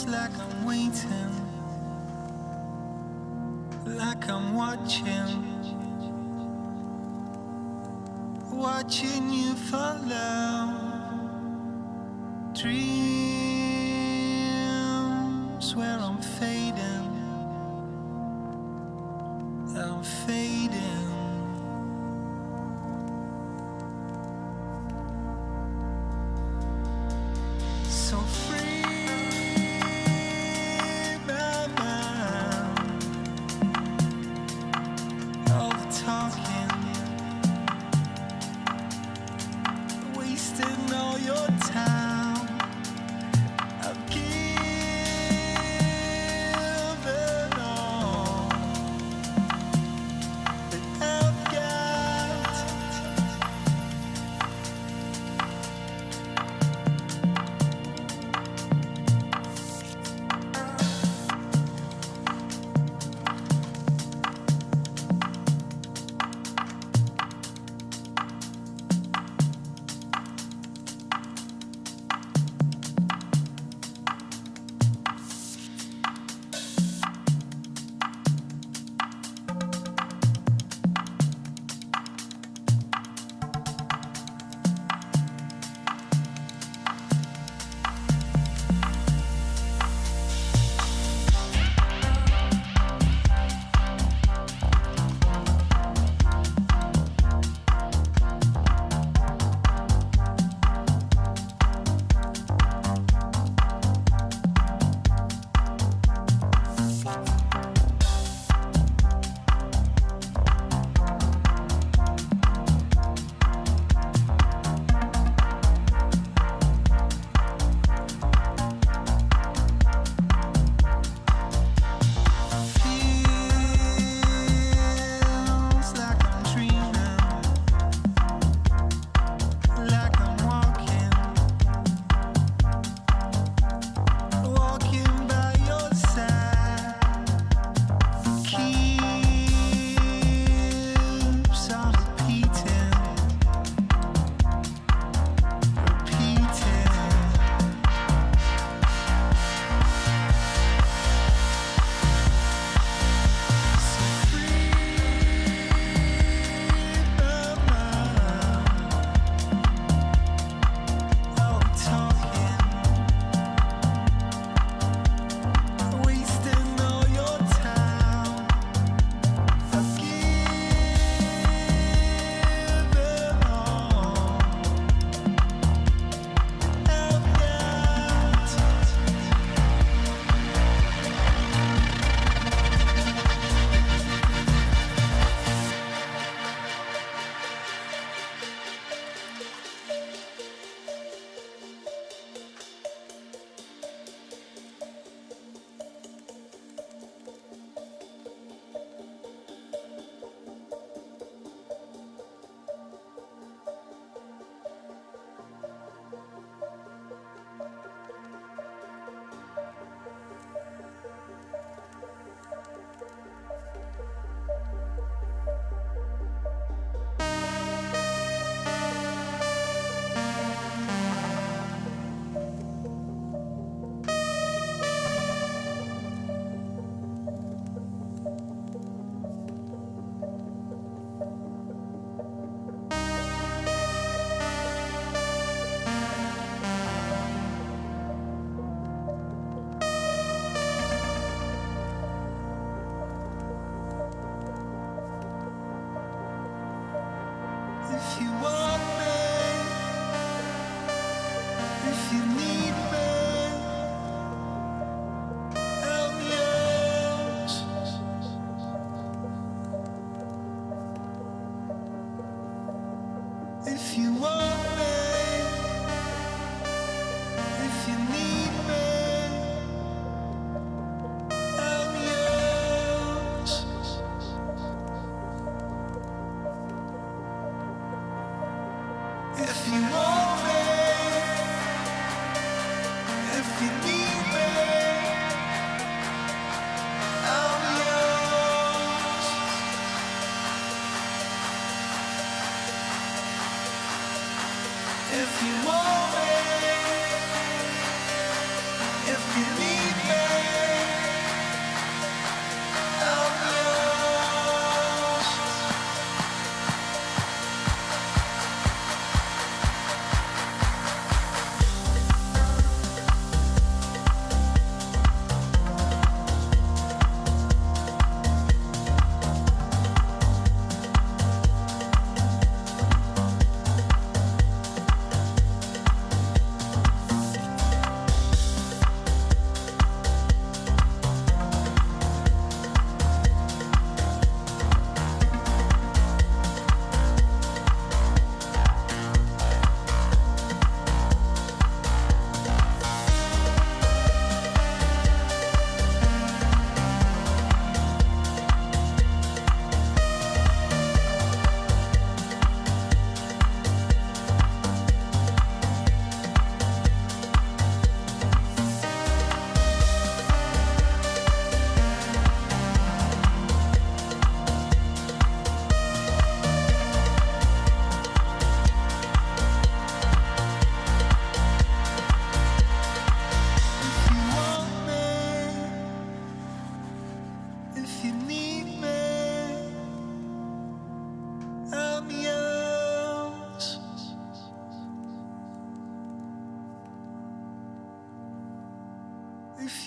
like I'm waiting, like I'm watching you follow. Dreams where I'm fading. So free my mind, all the talking, wasting all your time. I've given all that I've got. If you want me, if you need me, I'm yours. If you want me, if you need me, I'm yours. If you want me, if you need me, I'm yours. If you want me, if you need me.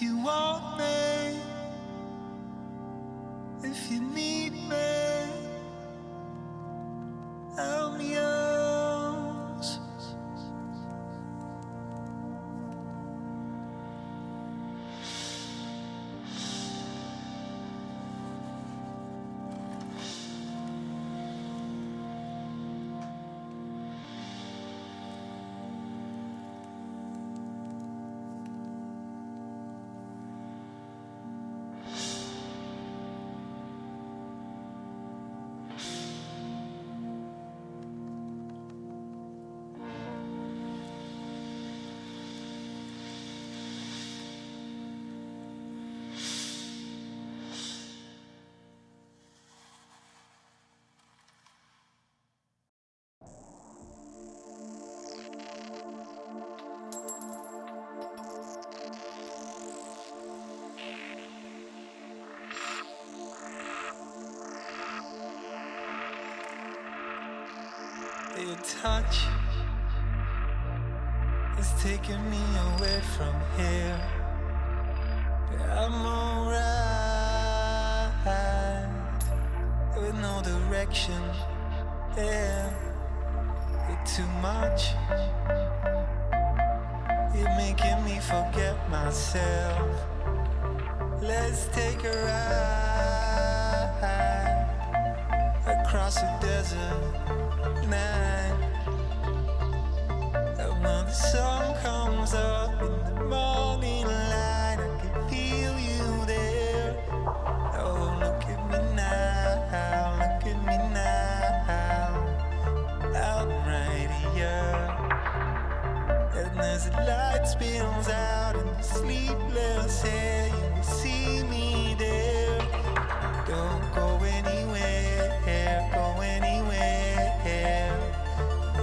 If you want me, if you need me, I'm yours. Your touch is taking me away from here, but I'm alright with no direction. Yeah, it's too much. You're making me forget myself. Let's take a ride across the desert night. And when the sun comes up in the morning light, I can feel you there. Oh, look at me now, look at me now. I'm right here. And as the light spills out in the sleepless air, you will see me there. Don't go anywhere, go anywhere.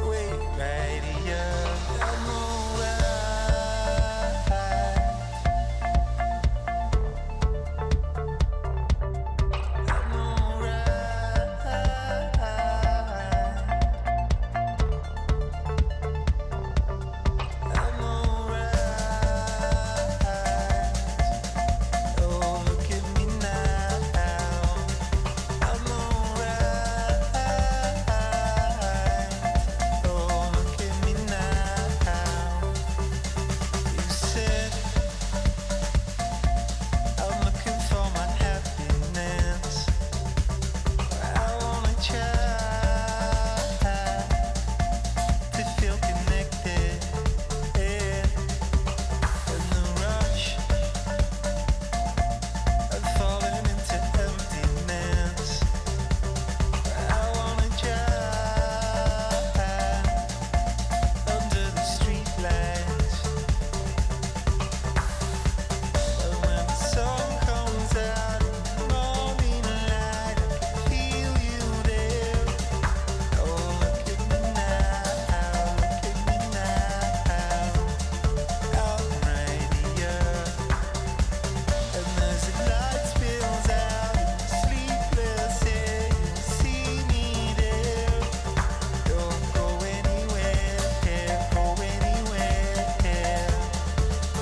Wait right here. I'm alright. I'm alright. I'm alright. Oh, look at me now. I'm alright. Oh, look at me now. You said I'm looking for my happiness. I wanna try to feel connected. Yeah, in the rush of falling into emptiness. I wanna drive under the streetlights. And when the sun comes out in the morning light, I can feel you there. Oh, look at me now, look at me now. I'm right here. And as the light spills out in the sleepless air, you'll see me there. Don't go anywhere, go anywhere.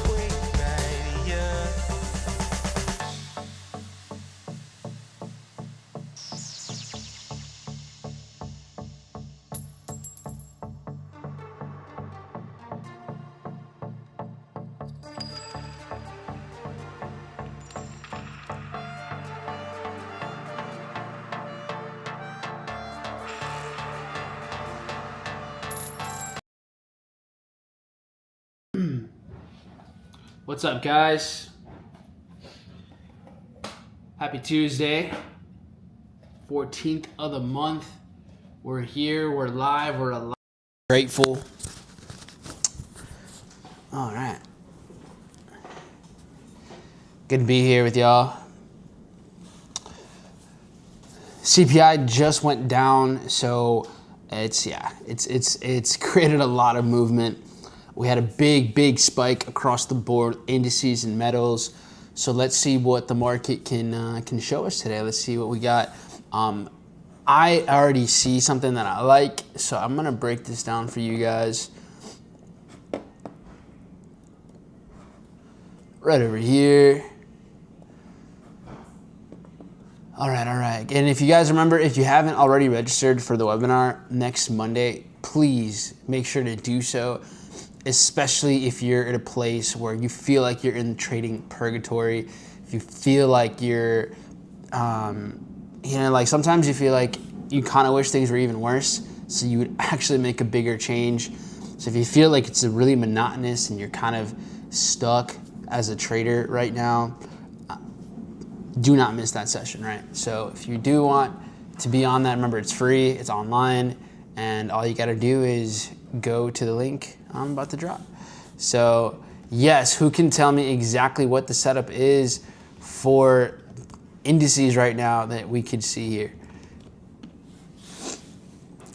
Wait right here. What's up, guys? Happy Tuesday, 14th of the month. We're here, we're live, we're alive. Grateful. All right. Good to be here with y'all. CPI just went down, so it's created a lot of movement. We had a big spike across the board, indices and metals. So let's see what the market can show us today. Let's see what we got. I already see something that I like, so I'm gonna break this down for you guys. right over here. All right. And if you guys remember, if you haven't already registered for the webinar next Monday, please make sure to do so, especially if you're at a place where you feel like you're in trading purgatory. If you feel like you're, like sometimes you feel like you kind of wish things were even worse, so you would actually make a bigger change. So if you feel like it's really monotonous and you're kind of stuck as a trader right now, do not miss that session, right? So if you do want to be on that, remember it's free, it's online, and all you gotta do is go to the link I'm about to drop. So yes, who can tell me exactly what the setup is for indices right now that we could see here?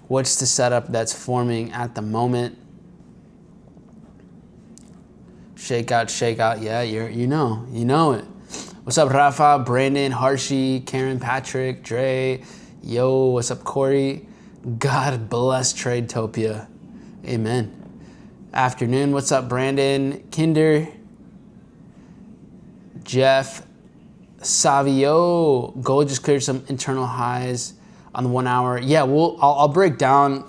What's the setup that's forming at the moment? Shakeout, yeah, you know it. What's up, Rafa, Brandon, Harshi, Karen, Patrick, Dre, yo, what's up, Corey? God bless Tradetopia. Amen. Afternoon, what's up, Brandon, Kinder, Jeff, Savio. Gold just cleared some internal highs on the 1 hour. Yeah, I'll break down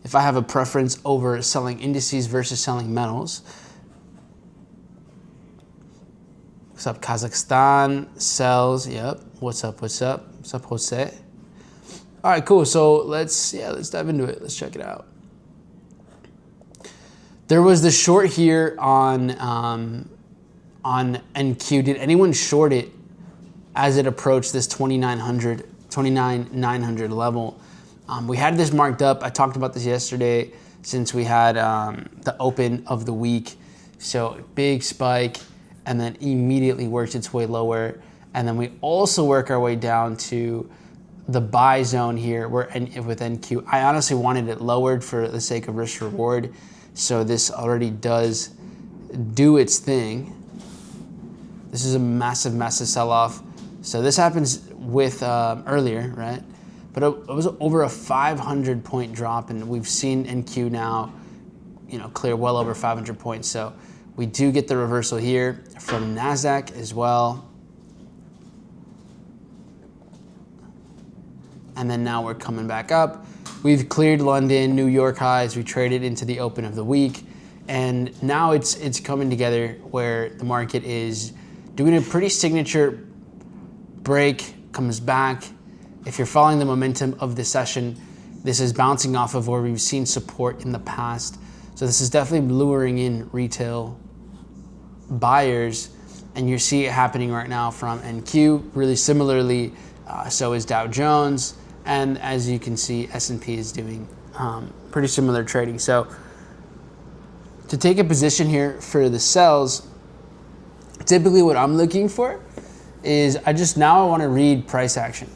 if I have a preference over selling indices versus selling metals. What's up, Kazakhstan? Sells. Yep. What's up, Jose? All right, cool. So let's dive into it. Let's check it out. There was the short here on NQ. Did anyone short it as it approached this 29,900 level? We had this marked up. I talked about this yesterday since we had the open of the week. So big spike, and then immediately works its way lower. And then we also work our way down to the buy zone here with NQ. I honestly wanted it lowered for the sake of risk reward. So this already does do its thing. This is a massive sell-off. So this happens with earlier, right? But it was over a 500 point drop, and we've seen NQ now, clear well over 500 points. So we do get the reversal here from NASDAQ as well. And then now we're coming back up. We've cleared London, New York highs. We traded into the open of the week. And now it's coming together where the market is doing a pretty signature break, comes back. If you're following the momentum of the session, this is bouncing off of where we've seen support in the past. So this is definitely luring in retail buyers, and you see it happening right now from NQ. Really similarly, so is Dow Jones, and as you can see, S&P is doing pretty similar trading. So to take a position here for the sells, typically what I'm looking for is I want to read price action.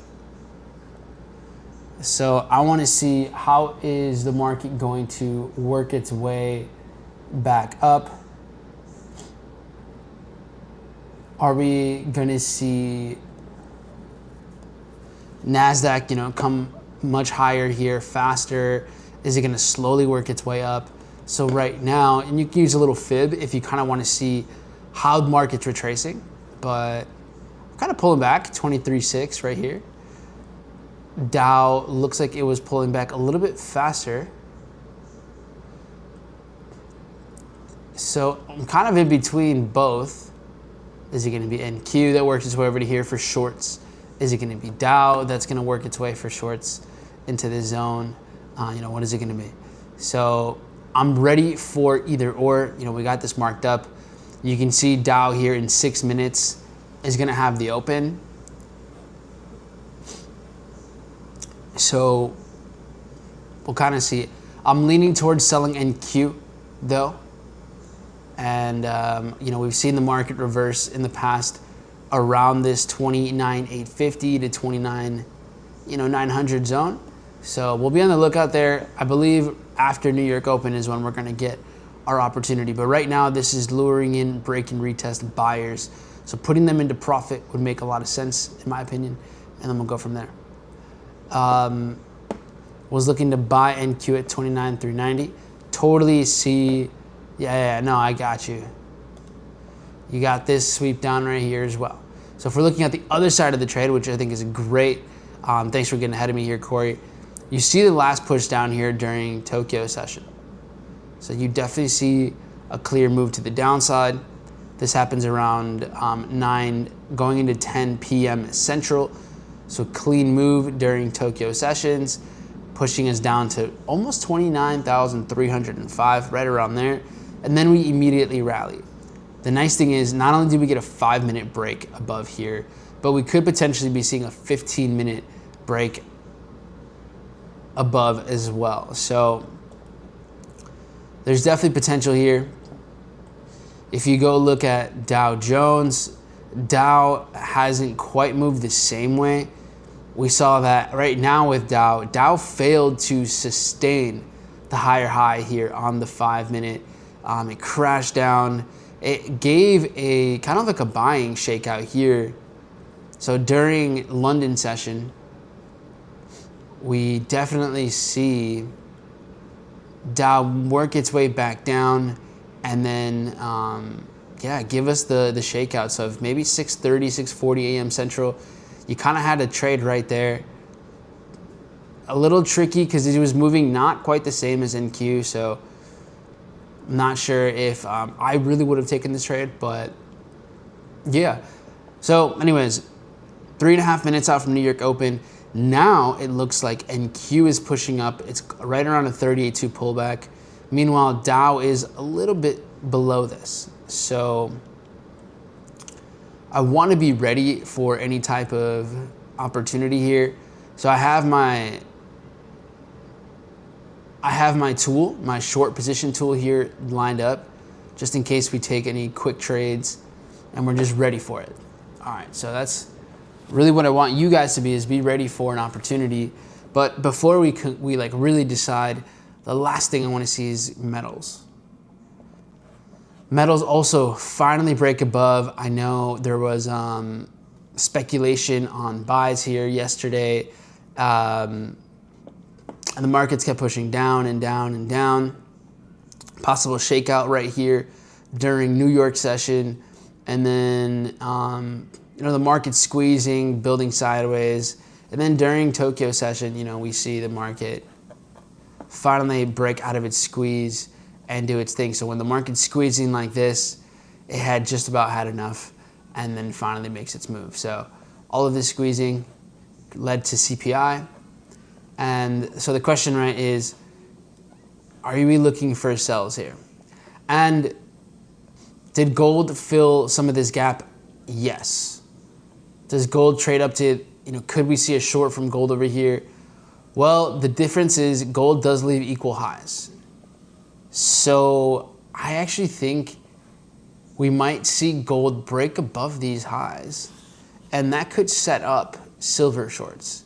So I want to see how is the market going to work its way back up. Are we going to see NASDAQ, come much higher here, faster? Is it going to slowly work its way up? So right now, and you can use a little fib if you kind of want to see how the market's retracing, but kind of pulling back, 23.6 right here. Dow looks like it was pulling back a little bit faster. So I'm kind of in between both. Is it going to be NQ that works its way over to here for shorts? Is it going to be Dow that's going to work its way for shorts into this zone? What is it going to be? So I'm ready for either or. We got this marked up. You can see Dow here in 6 minutes is going to have the open. So we'll kind of see. I'm leaning towards selling NQ though. And, we've seen the market reverse in the past around this 29,850 to 29,900 zone. So we'll be on the lookout there. I believe after New York Open is when we're going to get our opportunity. But right now, this is luring in break and retest buyers. So putting them into profit would make a lot of sense, in my opinion. And then we'll go from there. Was looking to buy NQ at 29,390. Totally see. Yeah, no, I got you. You got this sweep down right here as well. So if we're looking at the other side of the trade, which I think is a great, thanks for getting ahead of me here, Corey. You see the last push down here during Tokyo session. So you definitely see a clear move to the downside. This happens around 9 going into 10 p.m. Central. So clean move during Tokyo sessions, pushing us down to almost 29,305, right around there. And then we immediately rally. The nice thing is, not only did we get a 5-minute break above here, but we could potentially be seeing a 15-minute break above as well. So there's definitely potential here. If you go look at Dow Jones, Dow hasn't quite moved the same way. We saw that right now with Dow. Dow failed to sustain the higher high here on the 5-minute. It crashed down. It gave a kind of like a buying shakeout here. So during London session, we definitely see Dow work its way back down and then, give us the shakeouts of maybe 6:30, 6:40 a.m. Central. You kind of had a trade right there. A little tricky because it was moving not quite the same as NQ, so I'm not sure if I really would have taken this trade, but yeah. So anyways, 3.5 minutes out from New York Open. Now it looks like NQ is pushing up. It's right around a 38.2 pullback. Meanwhile, Dow is a little bit below this. So I want to be ready for any type of opportunity here. So I have my tool, my short position tool here lined up, just in case we take any quick trades, and we're just ready for it. All right, so that's really what I want you guys to be ready for an opportunity. But before we like really decide, the last thing I want to see is metals. Metals also finally break above. I know there was speculation on buys here yesterday. And the markets kept pushing down and down and down. Possible shakeout right here during New York session. And then, the market squeezing, building sideways. And then during Tokyo session, we see the market finally break out of its squeeze and do its thing. So when the market's squeezing like this, it had just about had enough and then finally makes its move. So all of this squeezing led to CPI. And so the question, right, is, are we looking for sells here? And did gold fill some of this gap? Yes. Does gold trade up to, could we see a short from gold over here? Well, the difference is gold does leave equal highs. So I actually think we might see gold break above these highs, and that could set up silver shorts.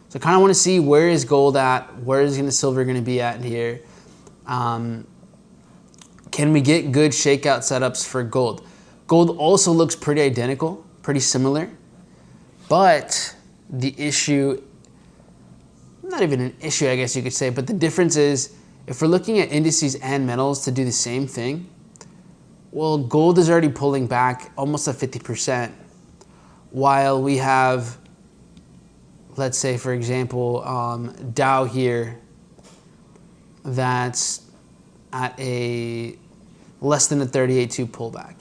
So I kind of want to see, where is gold at? Where is silver going to be at here? Can we get good shakeout setups for gold? Gold also looks pretty identical, pretty similar, but the issue, not even an issue, I guess you could say, but the difference is, if we're looking at indices and metals to do the same thing, well, gold is already pulling back almost at 50%, while we have, let's say, for example, Dow here, that's at a less than a 38.2 pullback.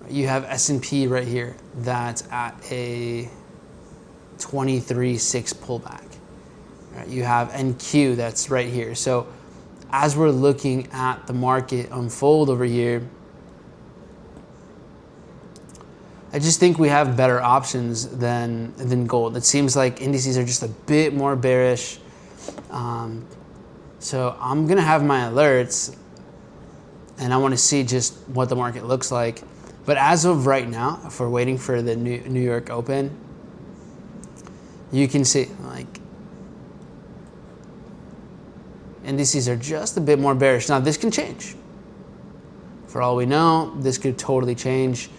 You have S&P right here, that's at a 23.6 pullback. You have NQ that's right here. So as we're looking at the market unfold over here, I just think we have better options than gold. It seems like indices are just a bit more bearish. So I'm gonna have my alerts, and I want to see just what the market looks like. But as of right now, if we're waiting for the New York Open, you can see indices are just a bit more bearish. Now this can change. For all we know, this could totally change.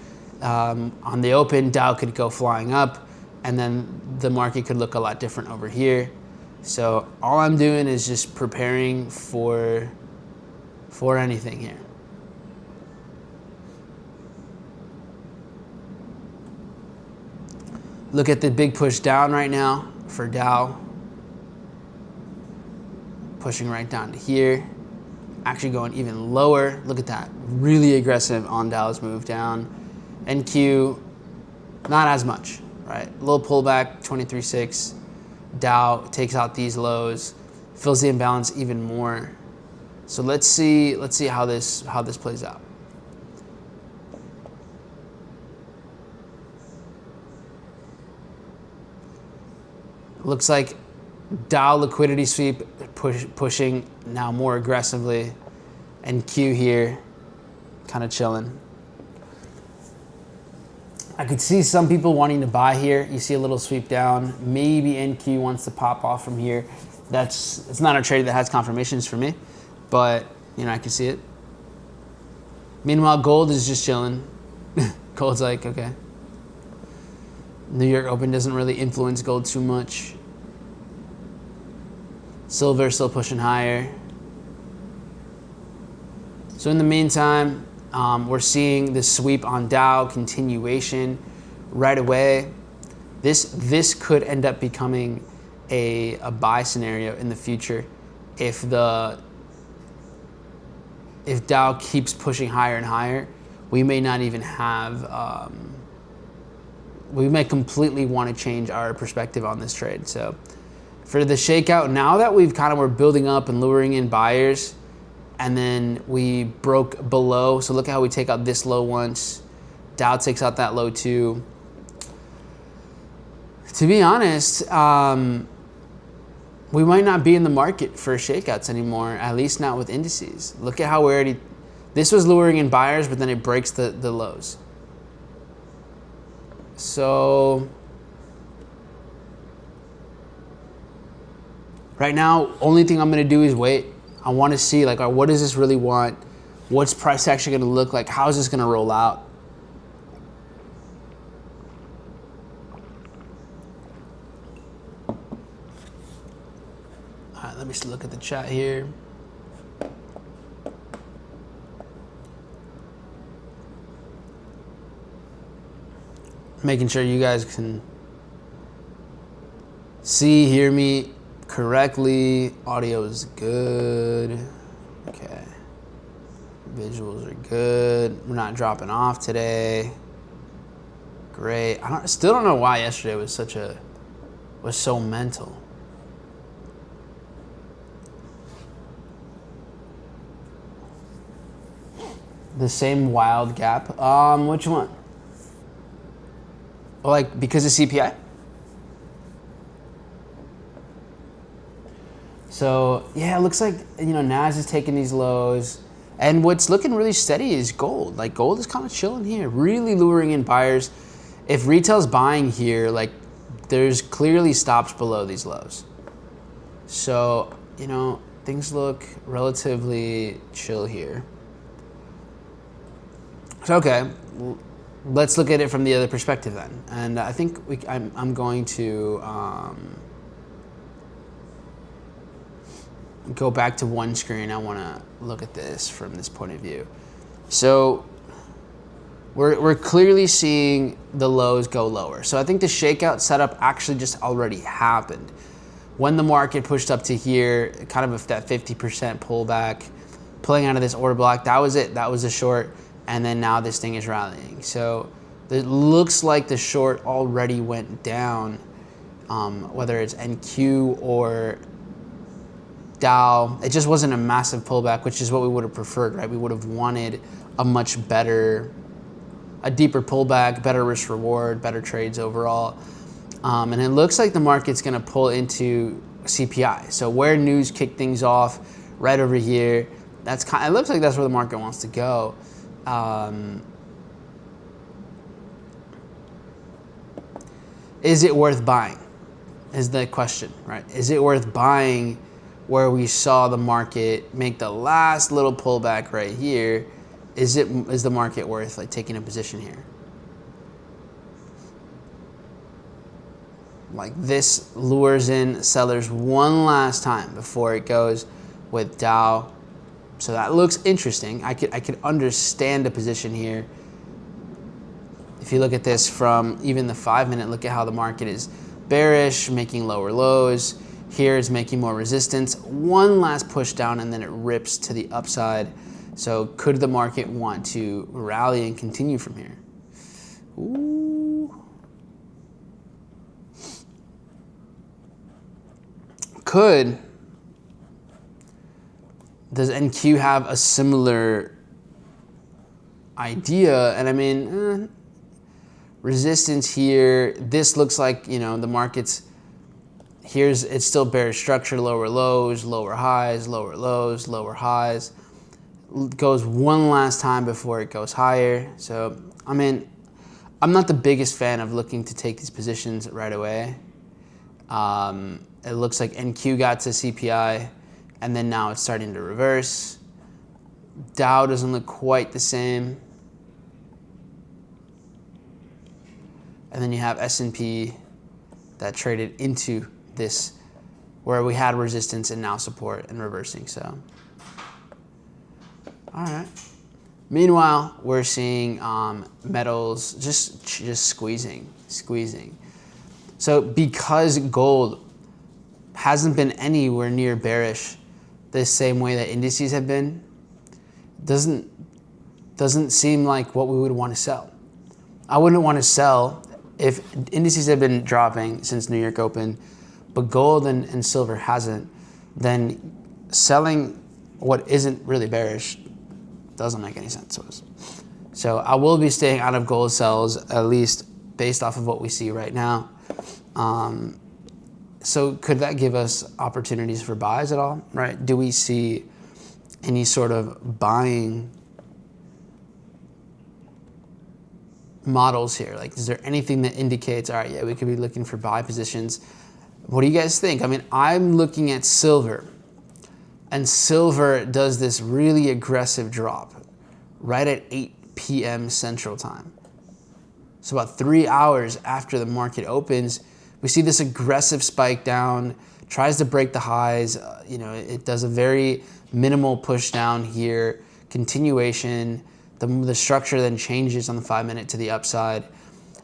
On the open, Dow could go flying up, and then the market could look a lot different over here. So all I'm doing is just preparing for anything here. Look at the big push down right now for Dow. Pushing right down to here. Actually going even lower. Look at that. Really aggressive on Dow's move down. NQ, not as much, right? Little pullback, 23.6. Dow takes out these lows, fills the imbalance even more. So let's see how this plays out. Looks like Dow liquidity sweep pushing now more aggressively, and Q here kind of chilling. I could see some people wanting to buy here. You see a little sweep down. Maybe NQ wants to pop off from here. It's not a trade that has confirmations for me, but you know, I can see it. Meanwhile, gold is just chilling. Gold's like, okay. New York Open doesn't really influence gold too much. Silver still pushing higher. So in the meantime, we're seeing the sweep on Dow continuation right away. This could end up becoming a buy scenario in the future if Dow keeps pushing higher and higher. We may not even have. We may completely want to change our perspective on this trade. So for the shakeout, now that we're building up and luring in buyers, and then we broke below. So look at how we take out this low once. Dow takes out that low too. To be honest, we might not be in the market for shakeouts anymore, at least not with indices. Look at how this was luring in buyers, but then it breaks the lows. So right now, only thing I'm gonna do is wait. I want to see what does this really want? What's price action gonna look like? How is this gonna roll out? All right, let me just look at the chat here. Making sure you guys can see, hear me correctly. Audio is good. Okay. Visuals are good. We're not dropping off today. Great. Still don't know why yesterday was so mental. The same wild gap. Which one? Like because of CPI? So yeah, it looks like Nas is taking these lows, and what's looking really steady is gold. Like gold is kind of chilling here, really luring in buyers. If retail's buying here, there's clearly stops below these lows. So things look relatively chill here. So okay, let's look at it from the other perspective then, and I think I'm going to go back to one screen. I want to look at this from this point of view. So we're clearly seeing the lows go lower. So I think the shakeout setup actually just already happened. When the market pushed up to here, kind of that 50% pullback, pulling out of this order block, that was it. That was a short, and then now this thing is rallying. So it looks like the short already went down, whether it's NQ or Dow. It just wasn't a massive pullback, which is what we would have preferred, right? We would have wanted a much better, a deeper pullback, better risk reward, better trades overall. And it looks like the market's gonna pull into CPI. So where news kicked things off, right over here, it looks like that's where the market wants to go. Is it worth buying? Is the question, right? Is it worth buying where we saw the market make the last little pullback right here? Is the market worth taking a position here? This lures in sellers one last time before it goes with Dow. So that looks interesting. I could understand a position here If you look at this from even the 5-minute, look at how the market is bearish, making lower lows. Here is making more resistance. One last push down and then it rips to the upside. So could the market want to rally and continue from here? Ooh. Could. Does NQ have a similar idea? And I mean, resistance here. This looks like, you know, the market's, it's still bearish structure, lower lows, lower highs, lower lows, lower highs. Goes one last time before it goes higher. So, I mean, I'm not the biggest fan of looking to take these positions right away. It looks like NQ got to CPI, and then now it's starting to reverse. Dow doesn't look quite the same. And then you have S&P that traded into this, where we had resistance and now support and reversing. So, all right. Meanwhile, we're seeing metals just squeezing. So because gold hasn't been anywhere near bearish the same way that indices have been, doesn't seem like what we would want to sell. I wouldn't want to sell if indices have been dropping since New York Open, but gold and silver hasn't, then selling what isn't really bearish doesn't make any sense to us. So I will be staying out of gold sells, at least based off of what we see right now. So could that give us opportunities for buys at all, right? Do we see any sort of buying models here? Like, is there anything that indicates, all right, yeah, we could be looking for buy positions? What do you guys think? I mean, I'm looking at silver, and silver does this really aggressive drop right at 8 p.m. Central Time. So about 3 hours after the market opens, we see this aggressive spike down, tries to break the highs. You know, it does a very minimal push down here, continuation. The structure then changes on the 5-minute to the upside.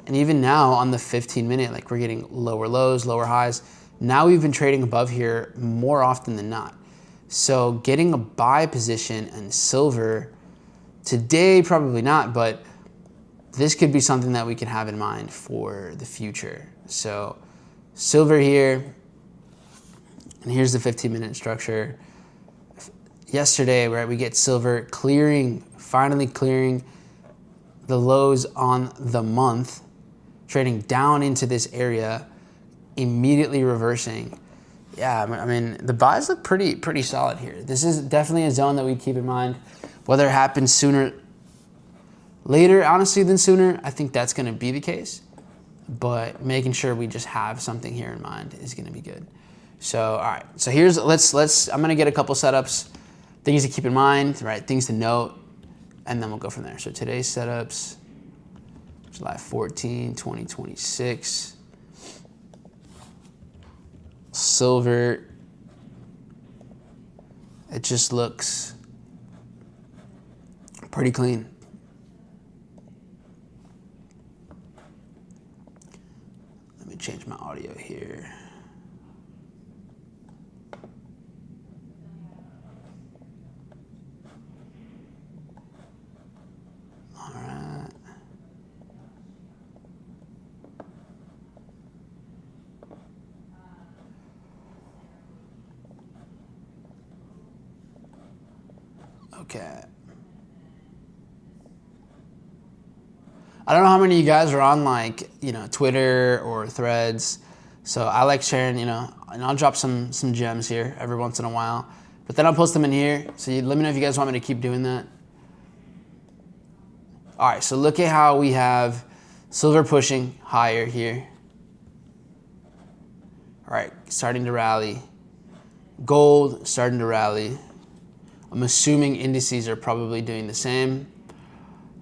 And even now on the 15-minute, like we're getting lower lows, lower highs. Now we've been trading above here more often than not. So getting a buy position in silver today, probably not, but this could be something that we can have in mind for the future. So silver here, and here's the 15-minute structure. Yesterday, right, we get silver finally clearing the lows on the month, trading down into this area, immediately reversing. Yeah, I mean, the buys look pretty solid here. This is definitely a zone that we keep in mind. Whether it happens later, honestly, than sooner, I think that's going to be the case. But making sure we just have something here in mind is going to be good. So, all right. So I'm going to get a couple setups, things to keep in mind, right? Things to note, and then we'll go from there. So today's setups, July 14, 2026. Silver, it just looks pretty clean. Let me change my audio here. All right. Okay. I don't know how many of you guys are on, like, you know, Twitter or Threads. So I like sharing, you know, and I'll drop some gems here every once in a while. But then I'll post them in here. So let me know if you guys want me to keep doing that. All right, so look at how we have silver pushing higher here. All right, starting to rally. Gold starting to rally. I'm assuming indices are probably doing the same.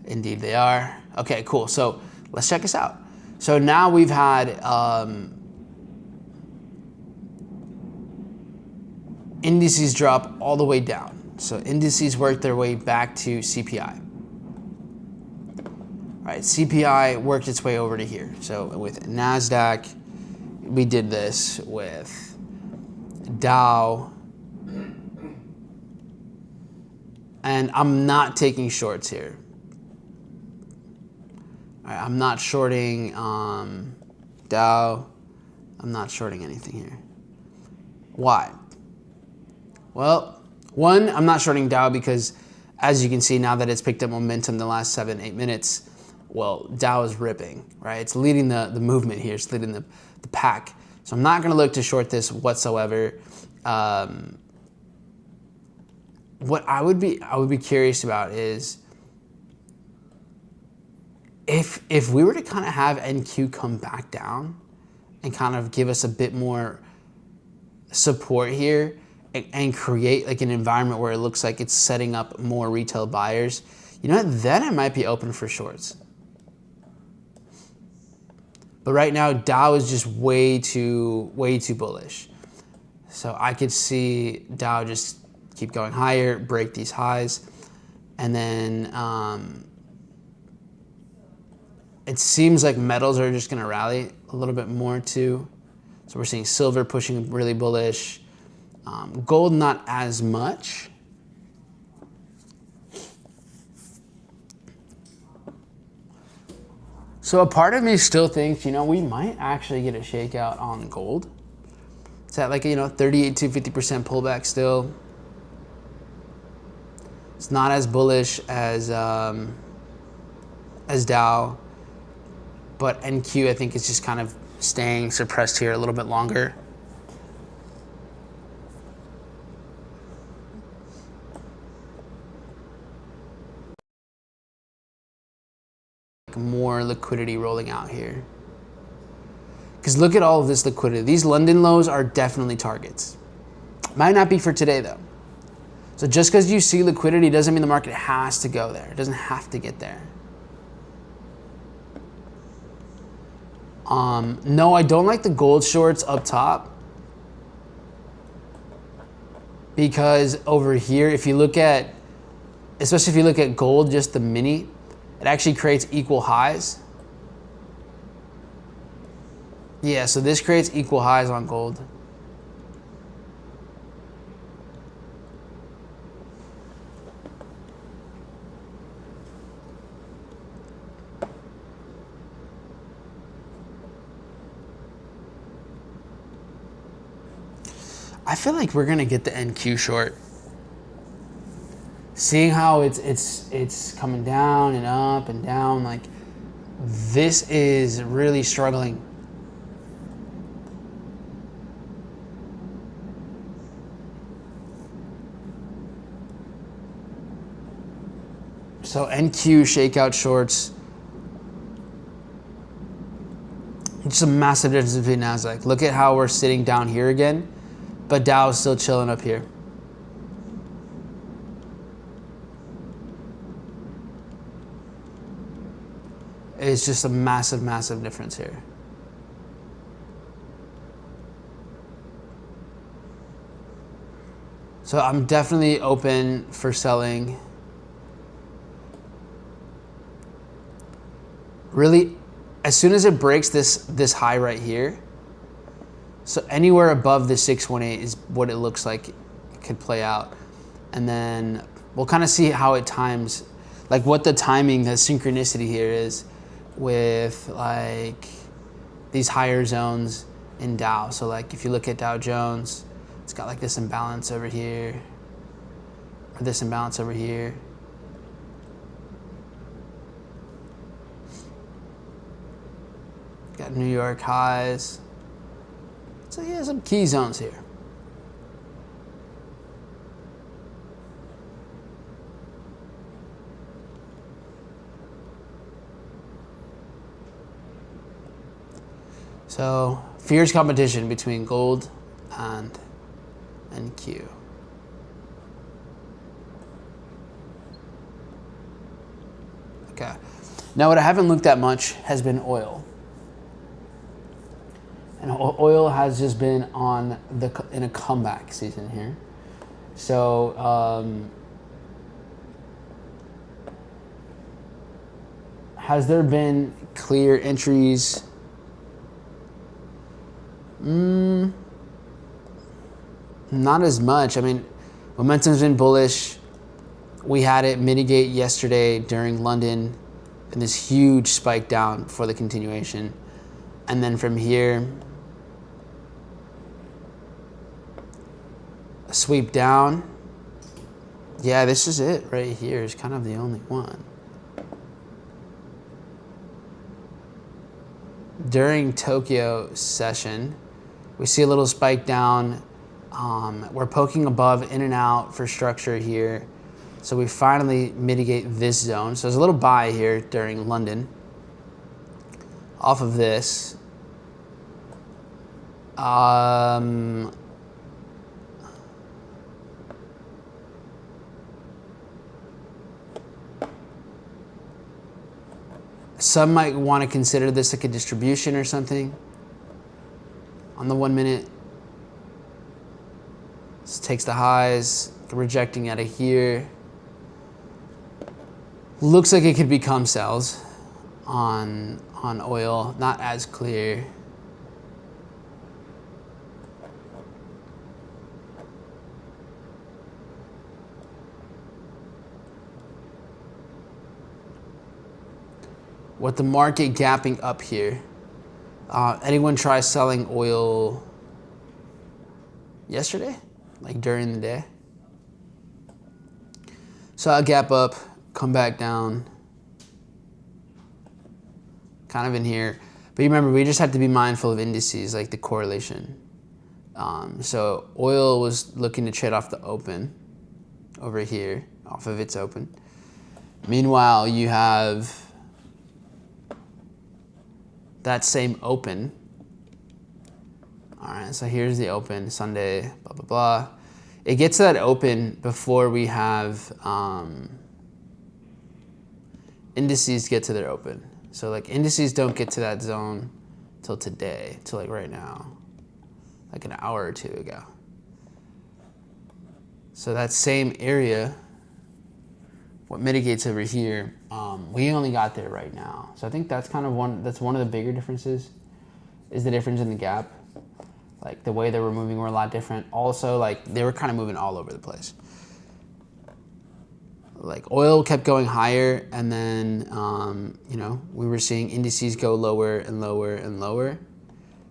Indeed they are. Okay, cool. So let's check this out. So now we've had indices drop all the way down. So indices work their way back to CPI. right? CPI worked its way over to here. So with NASDAQ, we did this with Dow. And I'm not taking shorts here. All right, I'm not shorting Dow. I'm not shorting anything here. Why? Well, one, I'm not shorting Dow because, as you can see, now that it's picked up momentum the last 7-8 minutes, well, Dow is ripping, right? It's leading the movement here. It's leading the pack. So I'm not going to look to short this whatsoever. What I would be curious about is if we were to kind of have NQ come back down and kind of give us a bit more support here and create like an environment where it looks like it's setting up more retail buyers, you know what, then I might be open for shorts. But right now, Dow is just way too bullish. So I could see Dow just keep going higher, break these highs, and then it seems like metals are just gonna rally a little bit more too. So we're seeing silver pushing really bullish, gold not as much. So a part of me still thinks, you know, we might actually get a shakeout on gold. It's at like, you know, 38 to 50% pullback still. It's not as bullish as Dow, but NQ I think is just kind of staying suppressed here a little bit longer. More liquidity rolling out here. Because look at all of this liquidity. These London lows are definitely targets. Might not be for today though. So just because you see liquidity doesn't mean the market has to go there. It doesn't have to get there. No, I don't like the gold shorts up top. Because over here, if you look at, especially if you look at gold, just the mini, it actually creates equal highs. Yeah, so this creates equal highs on gold. I feel like we're gonna get the NQ short. Seeing how it's coming down and up and down, like this is really struggling. So NQ shakeout shorts. Just a massive difference between NASDAQ. Look at how we're sitting down here again, but Dow is still chilling up here. It's just a massive, massive difference here. So I'm definitely open for selling. Really, as soon as it breaks this high right here, so anywhere above the 618 is what it looks like it could play out. And then we'll kind of see how it times, like what the timing, the synchronicity here is with like these higher zones in Dow. So like if you look at Dow Jones, it's got like this imbalance over here, or this imbalance over here. Got New York highs. So yeah, some key zones here. So fierce competition between gold and NQ. Okay. Now what I haven't looked at much has been oil. And oil has just been on in a comeback season here. So Has there been clear entries? Not as much. I mean, momentum's been bullish. We had it mitigate yesterday during London and this huge spike down for the continuation. And then from here, a sweep down. Yeah, this is it right here. It's kind of the only one. During Tokyo session, we see a little spike down. We're poking above, in and out for structure here. So we finally mitigate this zone. So there's a little buy here during London off of this. Some might want to consider this like a distribution or something on the 1 minute. This takes the highs, rejecting out of here. Looks like it could become sells on oil, not as clear. With the market gapping up here, anyone try selling oil yesterday, like during the day? Saw a gap up, come back down, kind of in here. But you remember, we just have to be mindful of indices, like the correlation. So oil was looking to trade off the open over here, off of its open. Meanwhile, you have that same open. All right, so here's the open, Sunday, blah, blah, blah. It gets to that open before we have indices get to their open. So like indices don't get to that zone till today, till like right now, like an hour or two ago. So that same area, what mitigates over here, we only got there right now. So I think that's kind of one of the bigger differences, is the difference in the gap. Like the way they were moving were a lot different. Also, like they were kind of moving all over the place. Like oil kept going higher, and then you know, we were seeing indices go lower and lower and lower.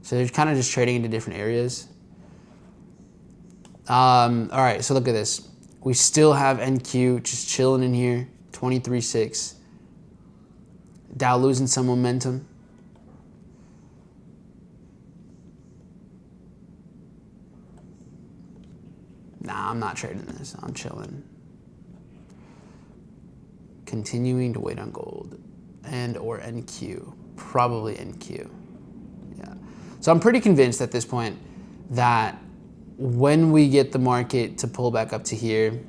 So they're kind of just trading into different areas. All right, so look at this. We still have NQ just chilling in here, 23.6. Dow losing some momentum. Nah, I'm not trading this. I'm chilling. Continuing to wait on gold and or NQ. Probably NQ. Yeah. So I'm pretty convinced at this point that when we get the market to pull back up to here,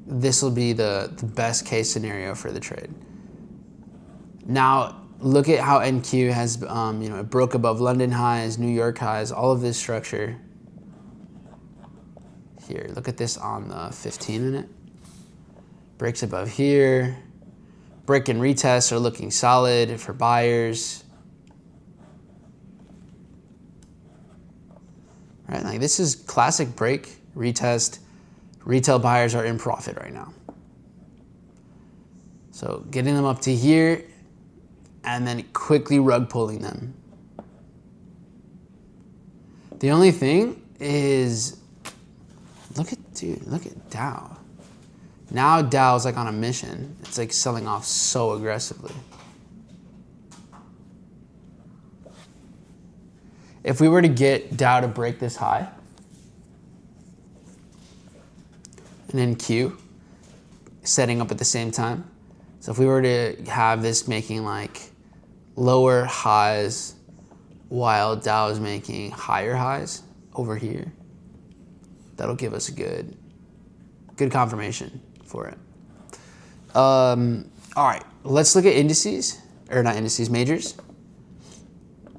this will be the best case scenario for the trade. Now, look at how NQ has, you know, it broke above London highs, New York highs, all of this structure. Here, look at this on the 15 minute. Breaks above here. Break and retests are looking solid for buyers. Right, like this is classic break, retest. Retail buyers are in profit right now. So getting them up to here and then quickly rug pulling them. The only thing is, look at Dow. Now Dow's like on a mission. It's like selling off so aggressively. If we were to get Dow to break this high, and NQ setting up at the same time. So if we were to have this making like lower highs while Dow is making higher highs over here, that'll give us a good confirmation for it. All right, let's look at indices, or not indices, majors.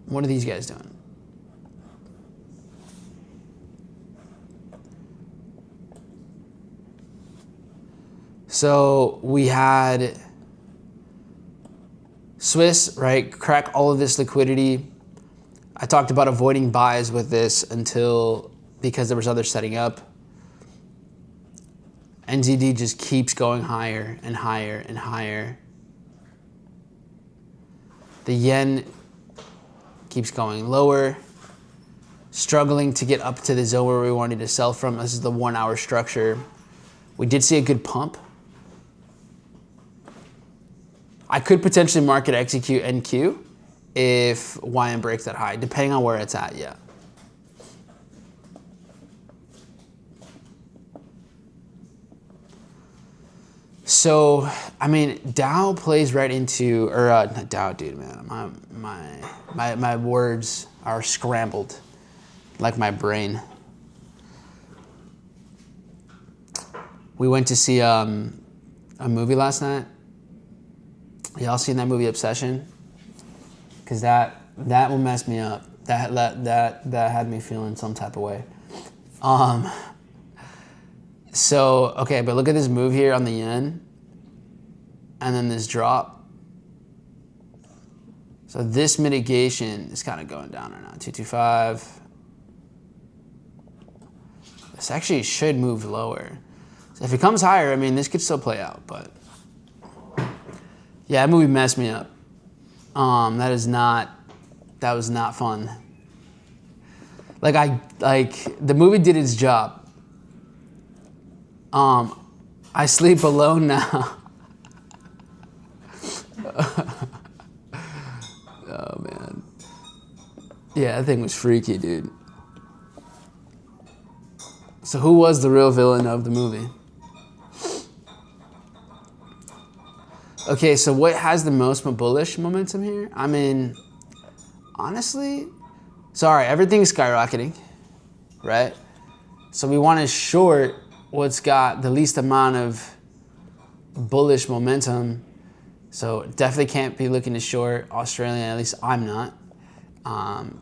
What are these guys doing? So we had Swiss, right, crack all of this liquidity. I talked about avoiding buys with this because there was others setting up. NZD just keeps going higher and higher and higher. The yen keeps going lower, struggling to get up to the zone where we wanted to sell from. This is the 1 hour structure. We did see a good pump. I could potentially market execute NQ if YM breaks that high, depending on where it's at, yeah. So, I mean, Dow plays right into, or not Dow, dude, man. My words are scrambled, like my brain. We went to see a movie last night. Y'all seen that movie Obsession? Cause that will mess me up. That had me feeling some type of way. So, okay, but look at this move here on the yen, and then this drop. So this mitigation is kind of going down right now, 225. This actually should move lower. So if it comes higher, I mean, this could still play out, but yeah, that movie messed me up. That was not fun. Like the movie did its job. I sleep alone now. Oh man. Yeah, that thing was freaky, dude. So who was the real villain of the movie? Okay, so what has the most bullish momentum here? I mean, honestly, sorry, everything's skyrocketing, right? So we want to short what's got the least amount of bullish momentum. So definitely can't be looking to short Australia, at least I'm not.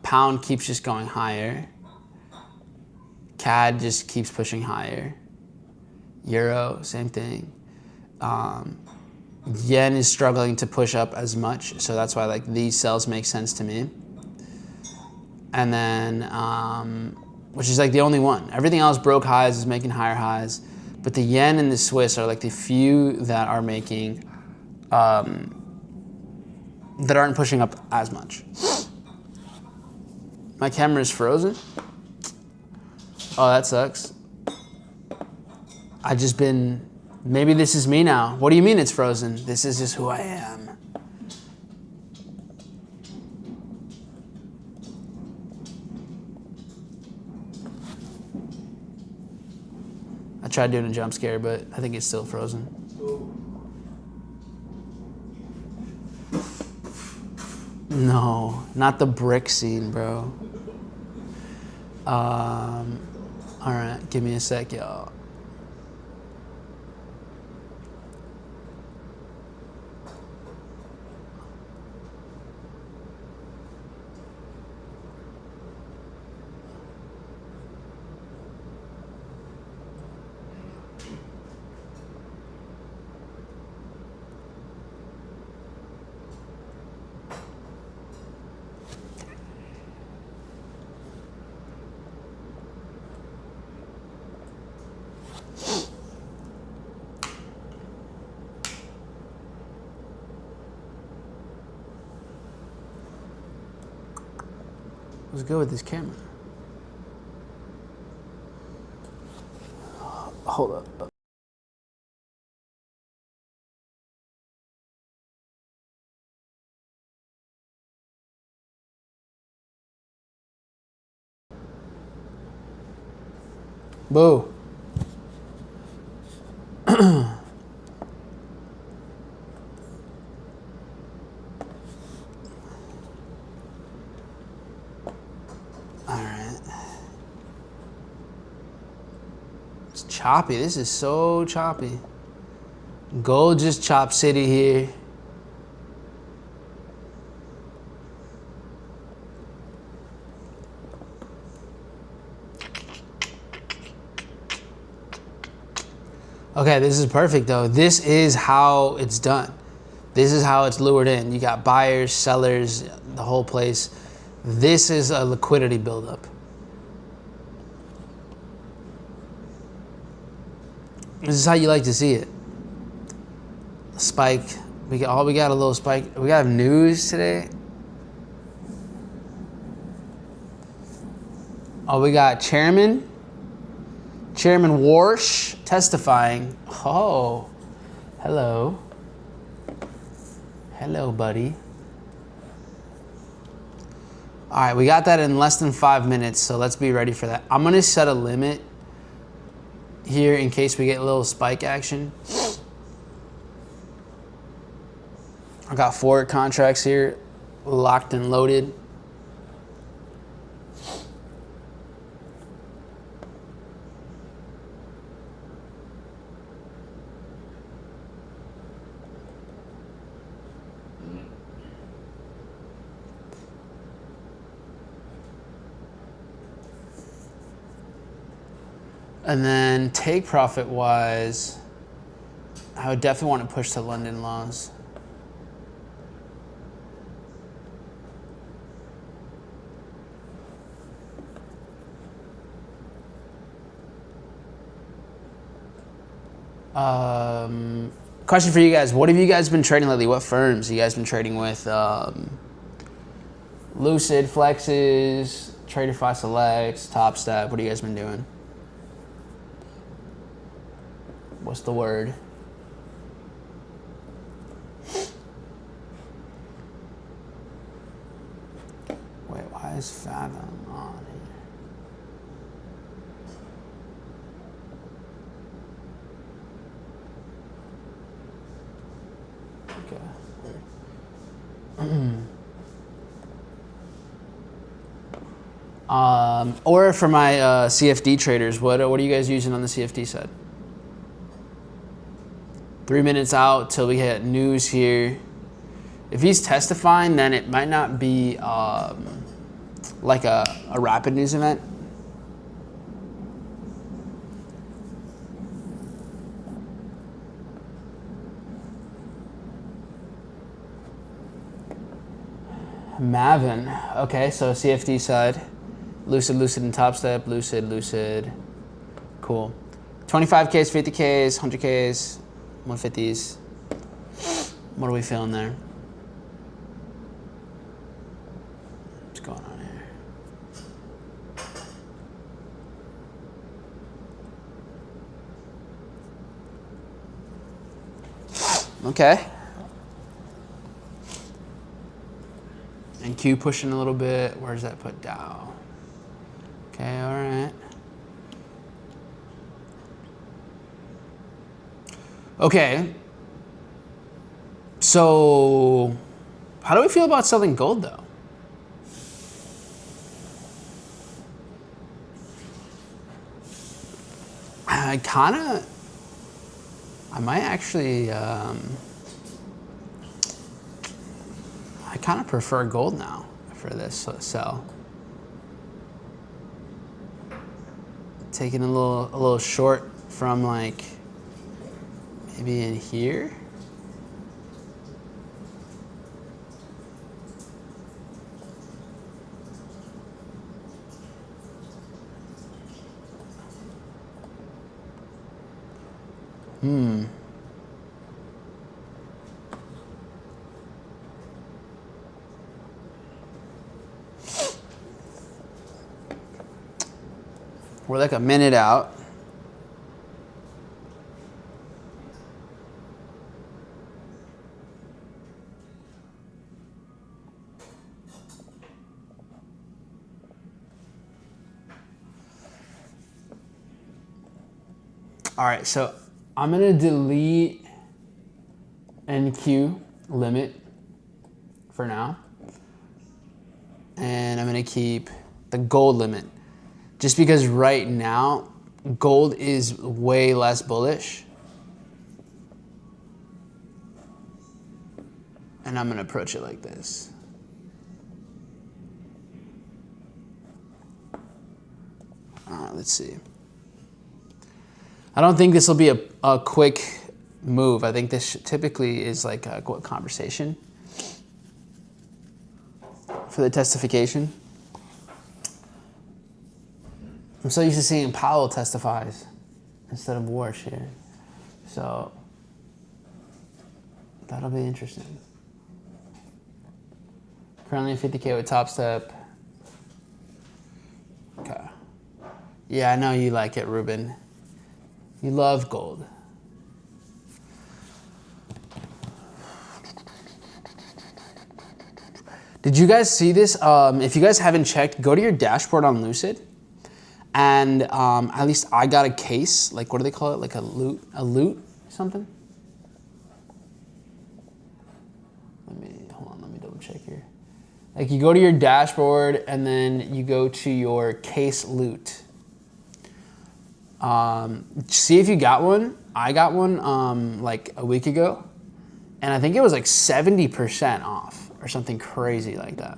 Pound keeps just going higher. CAD just keeps pushing higher. Euro, same thing. Yen is struggling to push up as much, so that's why like these sells make sense to me. And then, which is like the only one. Everything else broke highs, is making higher highs, but the yen and the Swiss are like the few that are making, that aren't pushing up as much. My camera is frozen. Oh, that sucks. Maybe this is me now. What do you mean it's frozen? This is just who I am. I tried doing a jump scare, but I think it's still frozen. No, not the brick scene, bro. All right, give me a sec, y'all. Let's go with this camera. Hold up. Boo. Choppy. This is so choppy. Gold just chop city here. Okay, this is perfect though. This is how it's done. This is how it's lured in. You got buyers, sellers, the whole place. This is a liquidity buildup. This is how you like to see it. Spike. We got a little spike. We got news today. Oh, we got Chairman Warsh testifying. Oh, hello. Hello, buddy. All right, we got that in less than 5 minutes, so let's be ready for that. I'm gonna set a limit here in case we get a little spike action. I got forward contracts here, locked and loaded. And then take profit wise, I would definitely want to push to London laws. Question for you guys. What have you guys been trading lately? What firms have you guys been trading with? Lucid, Flexes, TraderFi Selects, TopStep. What have you guys been doing? What's the word? Wait, why is Fathom on here? Okay. Or for my CFD traders, what are you guys using on the CFD side? 3 minutes out till we hit news here. If he's testifying, then it might not be like a rapid news event. Mavin, okay, so CFD side. Lucid, and TopStep, Lucid. Cool. 25Ks, 50Ks, 100Ks, 150s. What are we feeling there? What's going on here? Okay. And Q pushing a little bit. Where's that put Dow? Okay, all right. Okay. So, how do we feel about selling gold, though? I might actually, I kind of prefer gold now for this sell. Taking a little short from like maybe in here. We're like a minute out. All right, so I'm gonna delete NQ limit for now. And I'm gonna keep the gold limit. Just because right now, gold is way less bullish. And I'm gonna approach it like this. All right, let's see. I don't think this will be a quick move. I think this typically is like a conversation for the testification. I'm so used to seeing Powell testifies instead of Warsh here. So that'll be interesting. Currently 50K with TopStep. Okay. Yeah, I know you like it, Ruben. You love gold. Did you guys see this? If you guys haven't checked, go to your dashboard on Lucid. And at least I got a case, like what do they call it? Like a loot something? Hold on, let me double check here. Like you go to your dashboard and then you go to your case loot. See if you got one. I got one like a week ago. And I think it was like 70% off or something crazy like that.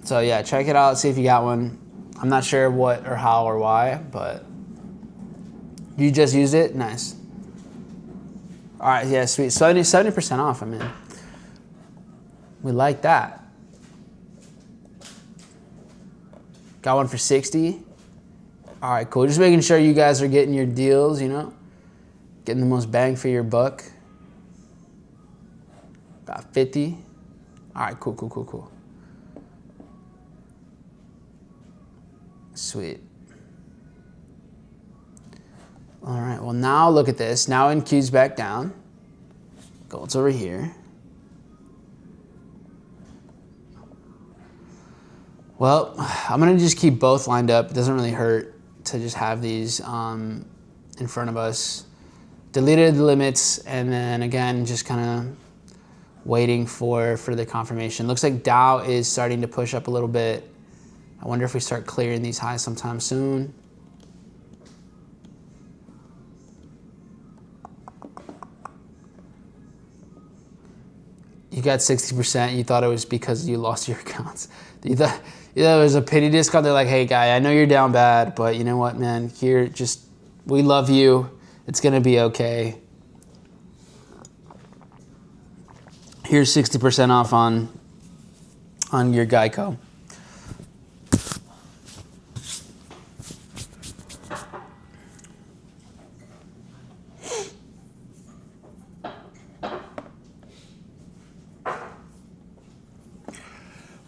So yeah, check it out, see if you got one. I'm not sure what or how or why, but you just used it? Nice. All right, yeah, sweet. 70% off, I mean. We like that. Got one for 60. All right, cool. Just making sure you guys are getting your deals, you know? Getting the most bang for your buck. Got 50. All right, cool. Sweet. All right, well now look at this. Now NQ's back down. Gold's over here. Well, I'm gonna just keep both lined up. It doesn't really hurt to just have these in front of us. Deleted the limits, and then again, just kind of waiting for the confirmation. Looks like Dow is starting to push up a little bit. I wonder if we start clearing these highs sometime soon. You got 60%. You thought it was because you lost your accounts. You thought it was a pity discount. They're like, hey, guy, I know you're down bad, but you know what, man? Here, just, we love you. It's going to be okay. Here's 60% off on your Geico.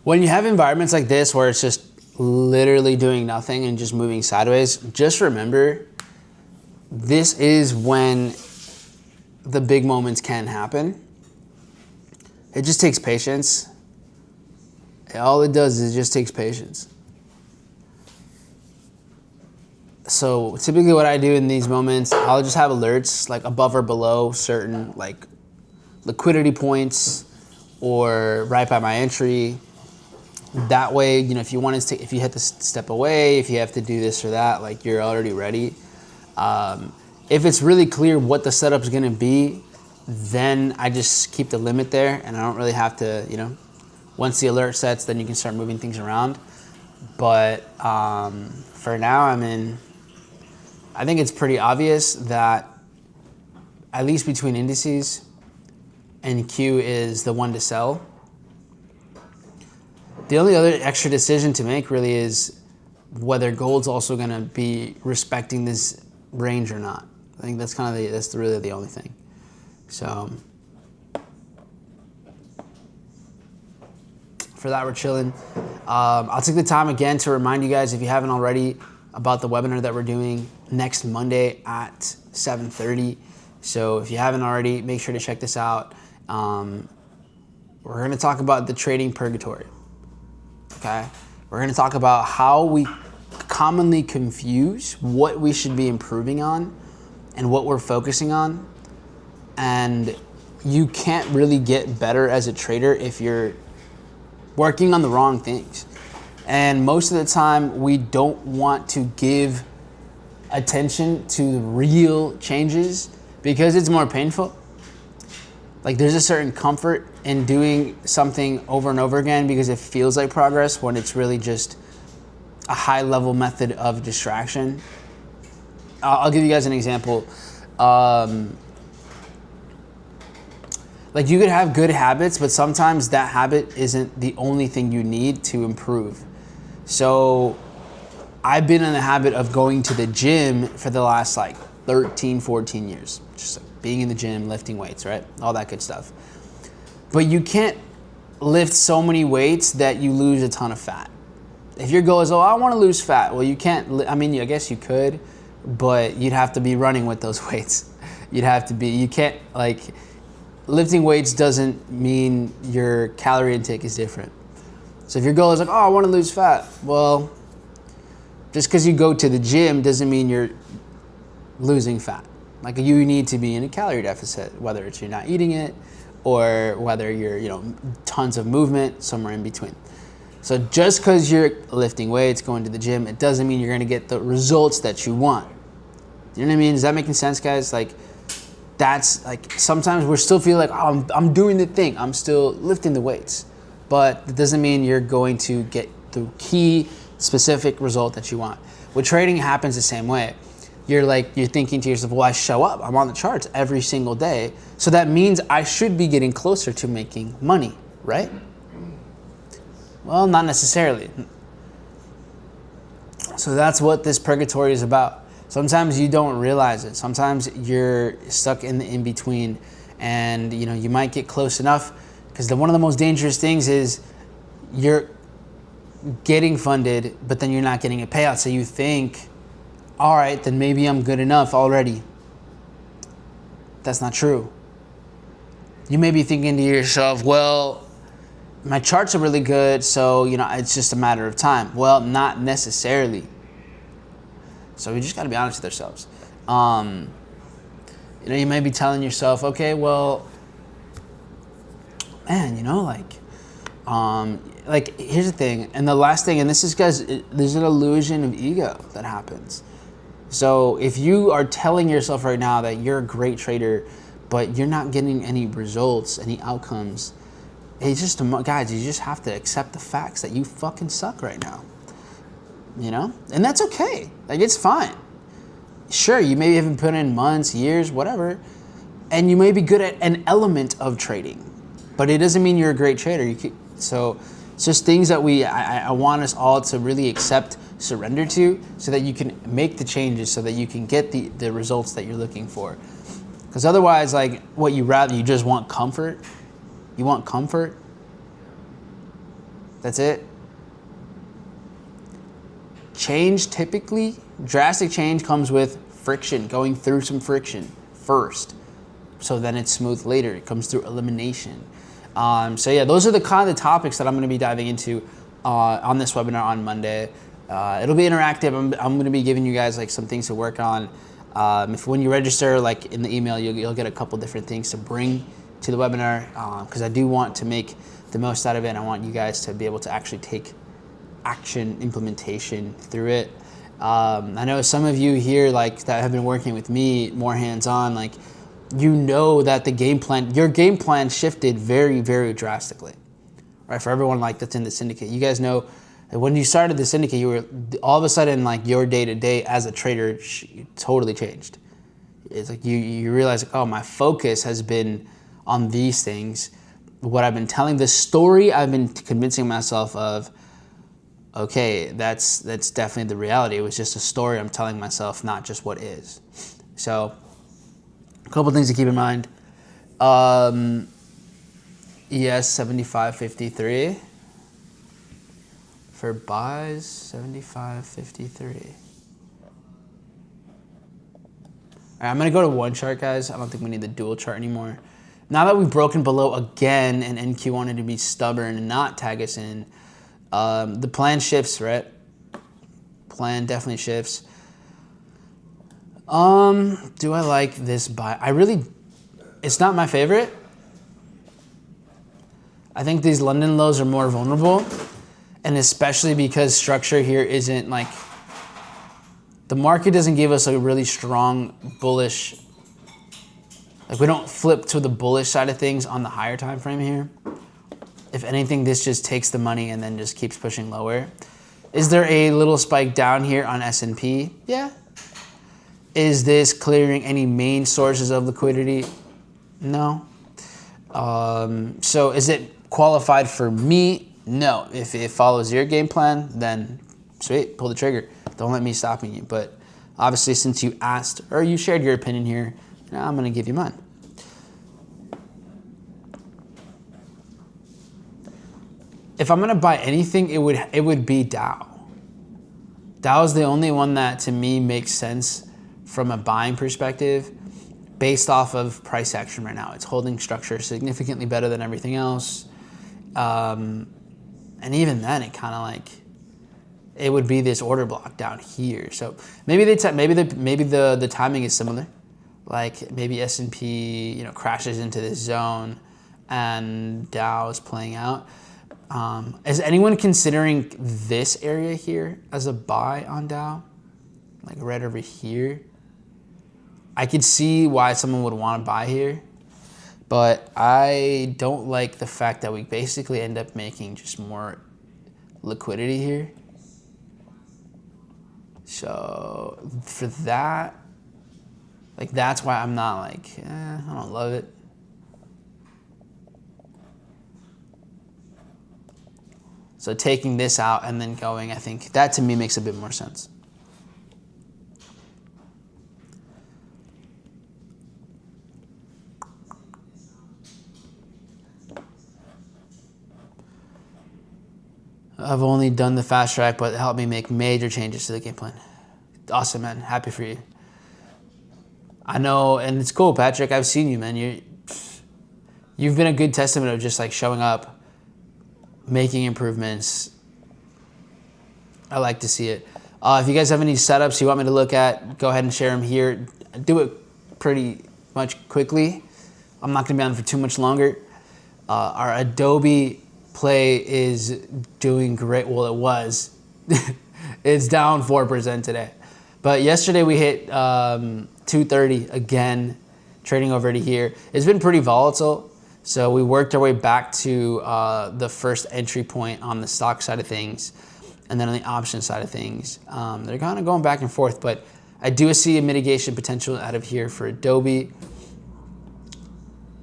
When you have environments like this where it's just literally doing nothing and just moving sideways, just remember, this is when the big moments can happen. It just takes patience. All it does is it just takes patience. So typically what I do in these moments, I'll just have alerts like above or below certain like liquidity points or right by my entry. That way, you know, if you want to, if you have to step away, if you have to do this or that, like you're already ready. If it's really clear what the setup is going to be, then I just keep the limit there, and I don't really have to, you know, once the alert sets, then you can start moving things around. But for now, I mean, I think it's pretty obvious that at least between indices and Q is the one to sell. The only other extra decision to make really is whether gold's also going to be respecting this range or not. I think that's kind of that's really the only thing. So for that, we're chilling. I'll take the time again to remind you guys, if you haven't already, about the webinar that we're doing next Monday at 7:30. So if you haven't already, make sure to check this out. We're going to talk about the trading purgatory. Okay, we're going to talk about how we commonly confuse what we should be improving on and what we're focusing on. And you can't really get better as a trader if you're working on the wrong things. And most of the time, we don't want to give attention to the real changes because it's more painful. Like there's a certain comfort in doing something over and over again because it feels like progress when it's really just a high level method of distraction. I'll give you guys an example. Like you could have good habits, but sometimes that habit isn't the only thing you need to improve. So I've been in the habit of going to the gym for the last like 13, 14 years. Just like being in the gym, lifting weights, right? All that good stuff. But you can't lift so many weights that you lose a ton of fat. If your goal is, oh, I want to lose fat, well, you can't, I mean, I guess you could, but you'd have to be running with those weights. You can't, like, lifting weights doesn't mean your calorie intake is different. So if your goal is like, oh, I want to lose fat, well, just because you go to the gym doesn't mean you're losing fat. Like you need to be in a calorie deficit, whether it's you're not eating it or whether you're, tons of movement, somewhere in between. So just because you're lifting weights, going to the gym, it doesn't mean you're going to get the results that you want. You know what I mean? Is that making sense, guys? Like, that's like, sometimes we're still feeling like, oh, I'm doing the thing. I'm still lifting the weights. But it doesn't mean you're going to get the key specific result that you want. With trading, it happens the same way. You're thinking to yourself, well, I show up. I'm on the charts every single day. So that means I should be getting closer to making money, right? Well, not necessarily. So that's what this purgatory is about. Sometimes you don't realize it. Sometimes you're stuck in the in-between and you might get close enough because one of the most dangerous things is you're getting funded, but then you're not getting a payout. So you think, all right, then maybe I'm good enough already. That's not true. You may be thinking to yourself, well, my charts are really good, so it's just a matter of time. Well, not necessarily. So we just got to be honest with ourselves. You may be telling yourself, okay, well, man, like here's the thing, and the last thing, and this is, guys, there's an illusion of ego that happens. So if you are telling yourself right now that you're a great trader, but you're not getting any results, any outcomes, it's just, guys, you just have to accept the facts that you fucking suck right now. And that's okay. Like, it's fine. Sure, you maybe haven't put in months, years, whatever, and you may be good at an element of trading, but it doesn't mean you're a great trader. So it's just things that I want us all to really accept, surrender to, so that you can make the changes, so that you can get the results that you're looking for. Because otherwise, like, you just want comfort. You want comfort. That's it. Change, typically, drastic change comes with friction, going through some friction first. So then it's smooth later. It comes through elimination. So yeah, those are the kind of topics that I'm going to be diving into on this webinar on Monday. It'll be interactive. I'm going to be giving you guys like some things to work on. When you register, like in the email, you'll get a couple different things to bring to the webinar, because I do want to make the most out of it. And I want you guys to be able to actually take action, implementation through it. I know some of you here that have been working with me more hands-on, that your game plan shifted very, very drastically, right? For everyone that's in the syndicate, you guys know that when you started the syndicate, you were all of a sudden your day-to-day as a trader totally changed. It's like you realize, oh, my focus has been on these things. What I've been telling, the story I've been convincing myself of, okay, that's definitely the reality. It was just a story I'm telling myself, not just what is. So a couple things to keep in mind. ES 75.53 for buys, 75.53. All right, I'm gonna go to one chart, guys. I don't think we need the dual chart anymore. Now that we've broken below again and NQ wanted to be stubborn and not tag us in, the plan shifts, right? Plan definitely shifts. Do I like this buy? It's not my favorite. I think these London lows are more vulnerable, and especially because structure here isn't the market doesn't give us a really strong bullish, we don't flip to the bullish side of things on the higher time frame here. If anything, this just takes the money and then just keeps pushing lower. Is there a little spike down here on S&P? Yeah. Is this clearing any main sources of liquidity? No. So is it qualified for me? No. If it follows your game plan, then sweet, pull the trigger. Don't let me stopping you. But obviously, since you asked or you shared your opinion here, I'm going to give you mine. If I'm going to buy anything, it would be Dow. Dow is the only one that to me makes sense from a buying perspective based off of price action right now. It's holding structure significantly better than everything else. And even then, it kind of like, it would be this order block down here. So maybe the timing is similar. Like maybe S&P crashes into this zone and Dow is playing out. Is anyone considering this area here as a buy on Dow? Like right over here? I could see why someone would want to buy here, but I don't like the fact that we basically end up making just more liquidity here. So for that, like that's why I'm not like, I don't love it. So taking this out and then going, I think that to me makes a bit more sense. I've only done the fast track, but it helped me make major changes to the game plan. Awesome, man. Happy for you. I know, and it's cool, Patrick. I've seen you, man. You've been a good testament of just like showing up, making improvements. I like to see it. If you guys have any setups you want me to look at, go ahead and share them here. Do it pretty much quickly. I'm not going to be on for too much longer. Our Adobe play is doing great. Well, it was. It's down 4% today. But yesterday we hit 230 again, trading over to here. It's been pretty volatile. So we worked our way back to the first entry point on the stock side of things. And then on the option side of things, they're kind of going back and forth. But I do see a mitigation potential out of here for Adobe.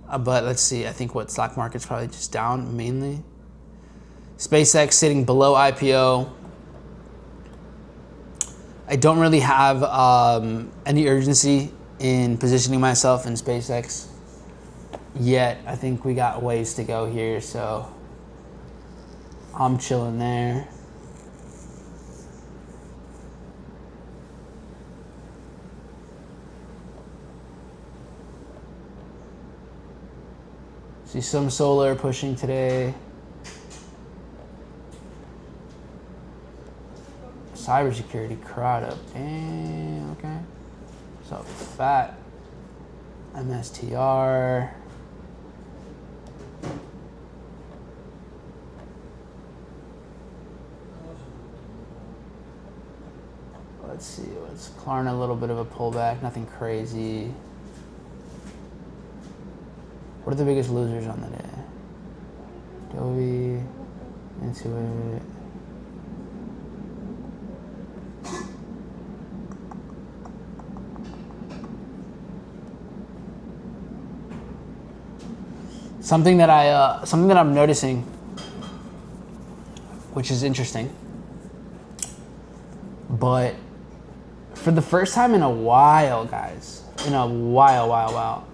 But let's see. I think what stock market's probably just down mainly. SpaceX sitting below IPO. I don't really have any urgency in positioning myself in SpaceX yet. I think we got ways to go here, so I'm chilling there. See some solar pushing today. Cybersecurity crowd up. Damn, okay. So fat. MSTR. Let's see, what's Klarna, a little bit of a pullback, nothing crazy. What are the biggest losers on the day? Adobe, Intuit. Something that I'm noticing, which is interesting, but for the first time in a while, guys, in a while,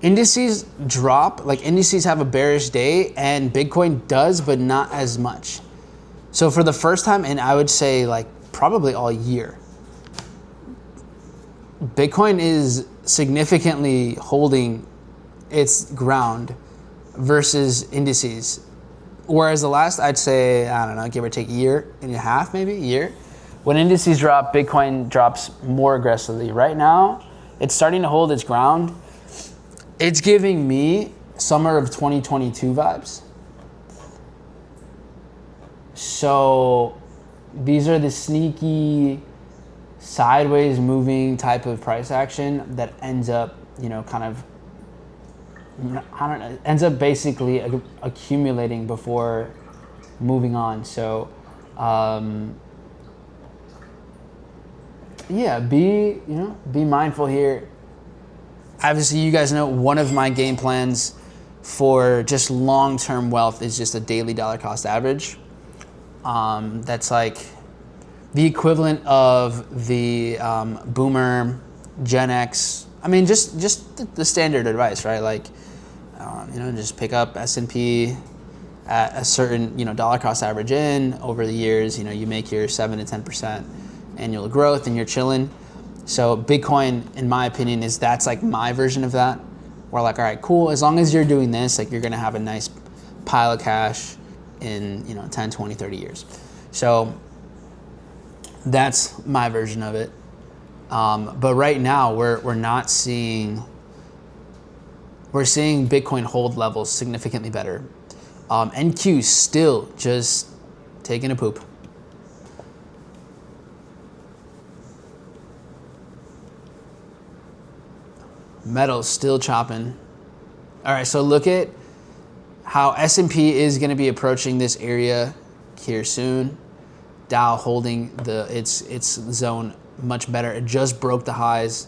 indices drop, like indices have a bearish day, and Bitcoin does, but not as much. So for the first time, and I would say like probably all year, Bitcoin is significantly holding its ground versus indices. Whereas the last, I'd say, I don't know, give or take a year and a half, maybe a year. When indices drop, Bitcoin drops more aggressively. Right now, it's starting to hold its ground. It's giving me summer of 2022 vibes. So these are the sneaky sideways moving type of price action that ends up, kind of, I don't know, ends up basically accumulating before moving on. So yeah, be mindful here. Obviously, you guys know one of my game plans for just long-term wealth is just a daily dollar cost average. That's like the equivalent of the boomer, Gen X. I mean, just the standard advice, right? Like, just pick up S&P at a certain, dollar cost average in over the years. You make your 7 to 10% annual growth, and you're chilling. So Bitcoin, in my opinion, that's like my version of that. We're like, all right, cool. As long as you're doing this, like you're gonna have a nice pile of cash in 10, 20, 30 years. So that's my version of it. But right now we're seeing Bitcoin hold levels significantly better. NQ still just taking a poop. Metal still chopping. All right, so look at how S&P is going to be approaching this area here soon. Dow holding its zone much better. It just broke the highs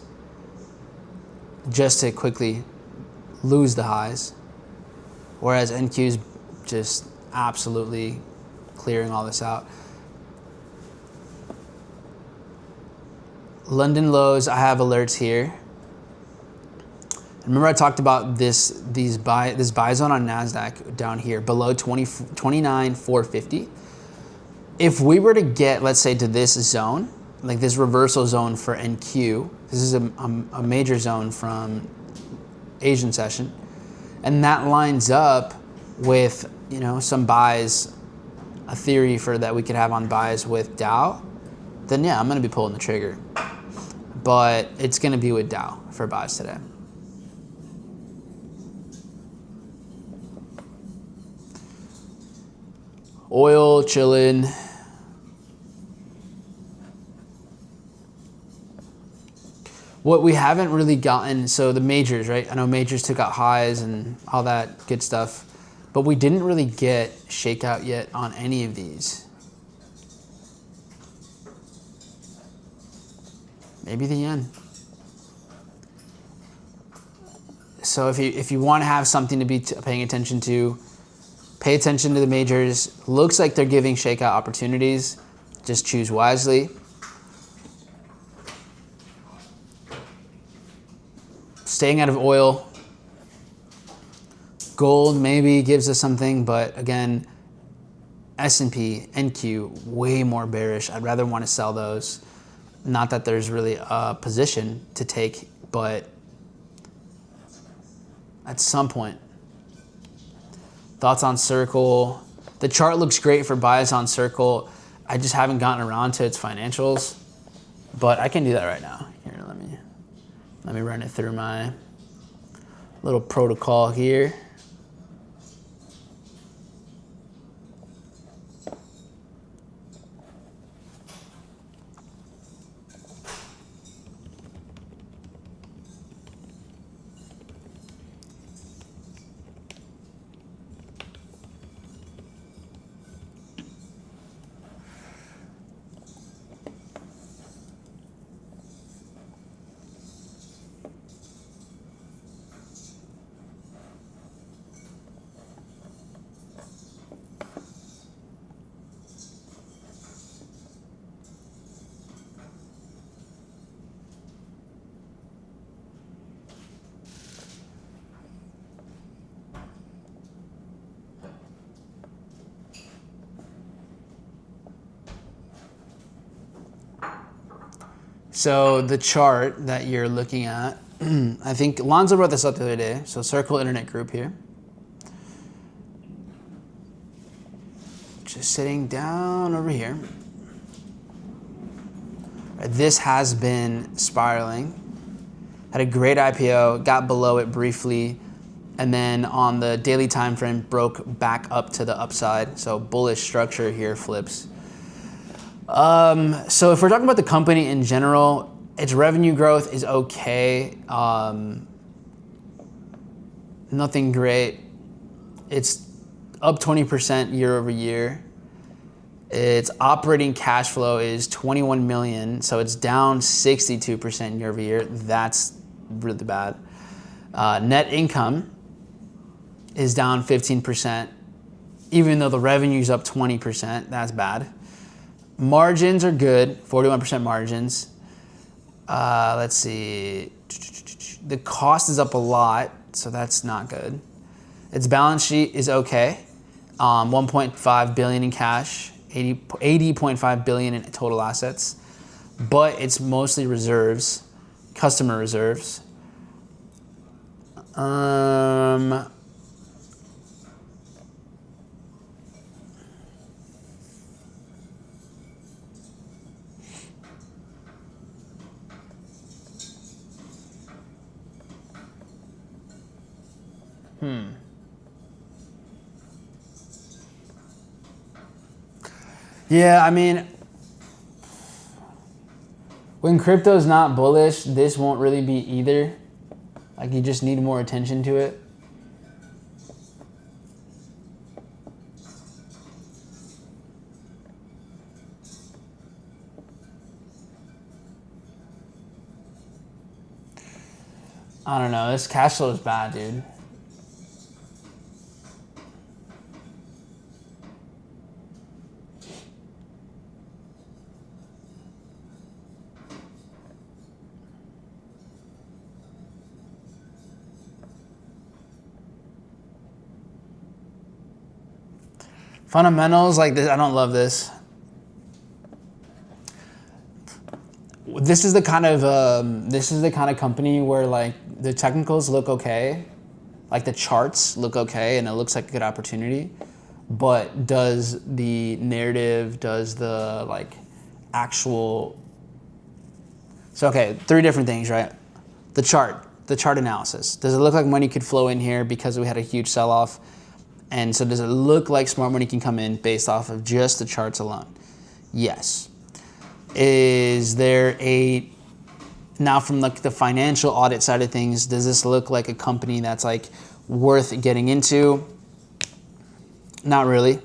just to quickly lose the highs, whereas NQ's just absolutely clearing all this out. London lows, I have alerts here. Remember I talked about this buy zone on NASDAQ down here below 29,450. If we were to get, let's say, to this zone, like this reversal zone for NQ, this is a major zone from Asian session, and that lines up with some buys, a theory for that we could have on buys with Dow, then yeah, I'm going to be pulling the trigger. But it's going to be with Dow for buys today. Oil chilling. What we haven't really gotten, so the majors, right? I know majors took out highs and all that good stuff, but we didn't really get shakeout yet on any of these. Maybe the yen. So if you want to have something to be paying attention to, pay attention to the majors. Looks like they're giving shakeout opportunities. Just choose wisely. Staying out of oil. Gold maybe gives us something, but again, S&P, NQ, way more bearish. I'd rather want to sell those. Not that there's really a position to take, but at some point. Thoughts on Circle. The chart looks great for buys on Circle. I just haven't gotten around to its financials, but I can do that right now. Here, let me run it through my little protocol here. So the chart that you're looking at, I think Lonzo brought this up the other day. So Circle Internet Group here. Just sitting down over here. This has been spiraling. Had a great IPO, got below it briefly, and then on the daily time frame broke back up to the upside. So bullish structure here flips. So if we're talking about the company in general, its revenue growth is okay. Nothing great. It's up 20% year over year. Its operating cash flow is 21 million, so it's down 62% year over year. That's really bad. Net income is down 15%, even though the revenue's up 20%. That's bad. Margins are good, 41% margins. Let's see. The cost is up a lot, so that's not good. Its balance sheet is okay. 1.5 billion in cash, 80.5 billion in total assets, but it's mostly reserves, customer reserves. Yeah, I mean, when crypto's not bullish, this won't really be either. Like, you just need more attention to it. I don't know, this cash flow is bad, dude. Fundamentals like this, I don't love this. This is the kind of company where like the technicals look okay, like the charts look okay, and it looks like a good opportunity. But does the narrative, does the like actual? So okay, three different things, right? The chart analysis. Does it look like money could flow in here because we had a huge sell-off? And so does it look like smart money can come in based off of just the charts alone? Yes. Is there now from like the financial audit side of things, does this look like a company that's like worth getting into? Not really.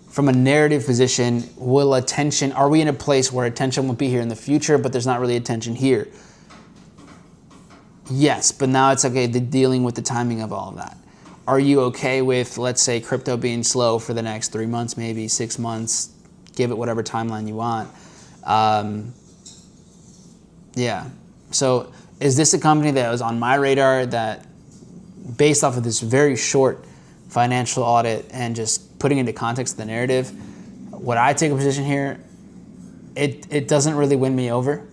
From a narrative position, are we in a place where attention will be here in the future, but there's not really attention here? Yes, but now it's okay, dealing with the timing of all of that. Are you okay with, let's say, crypto being slow for the next 3 months, maybe 6 months, give it whatever timeline you want? Yeah. So is this a company that was on my radar that, based off of this very short financial audit and just putting into context the narrative, would I take a position here? It doesn't really win me over.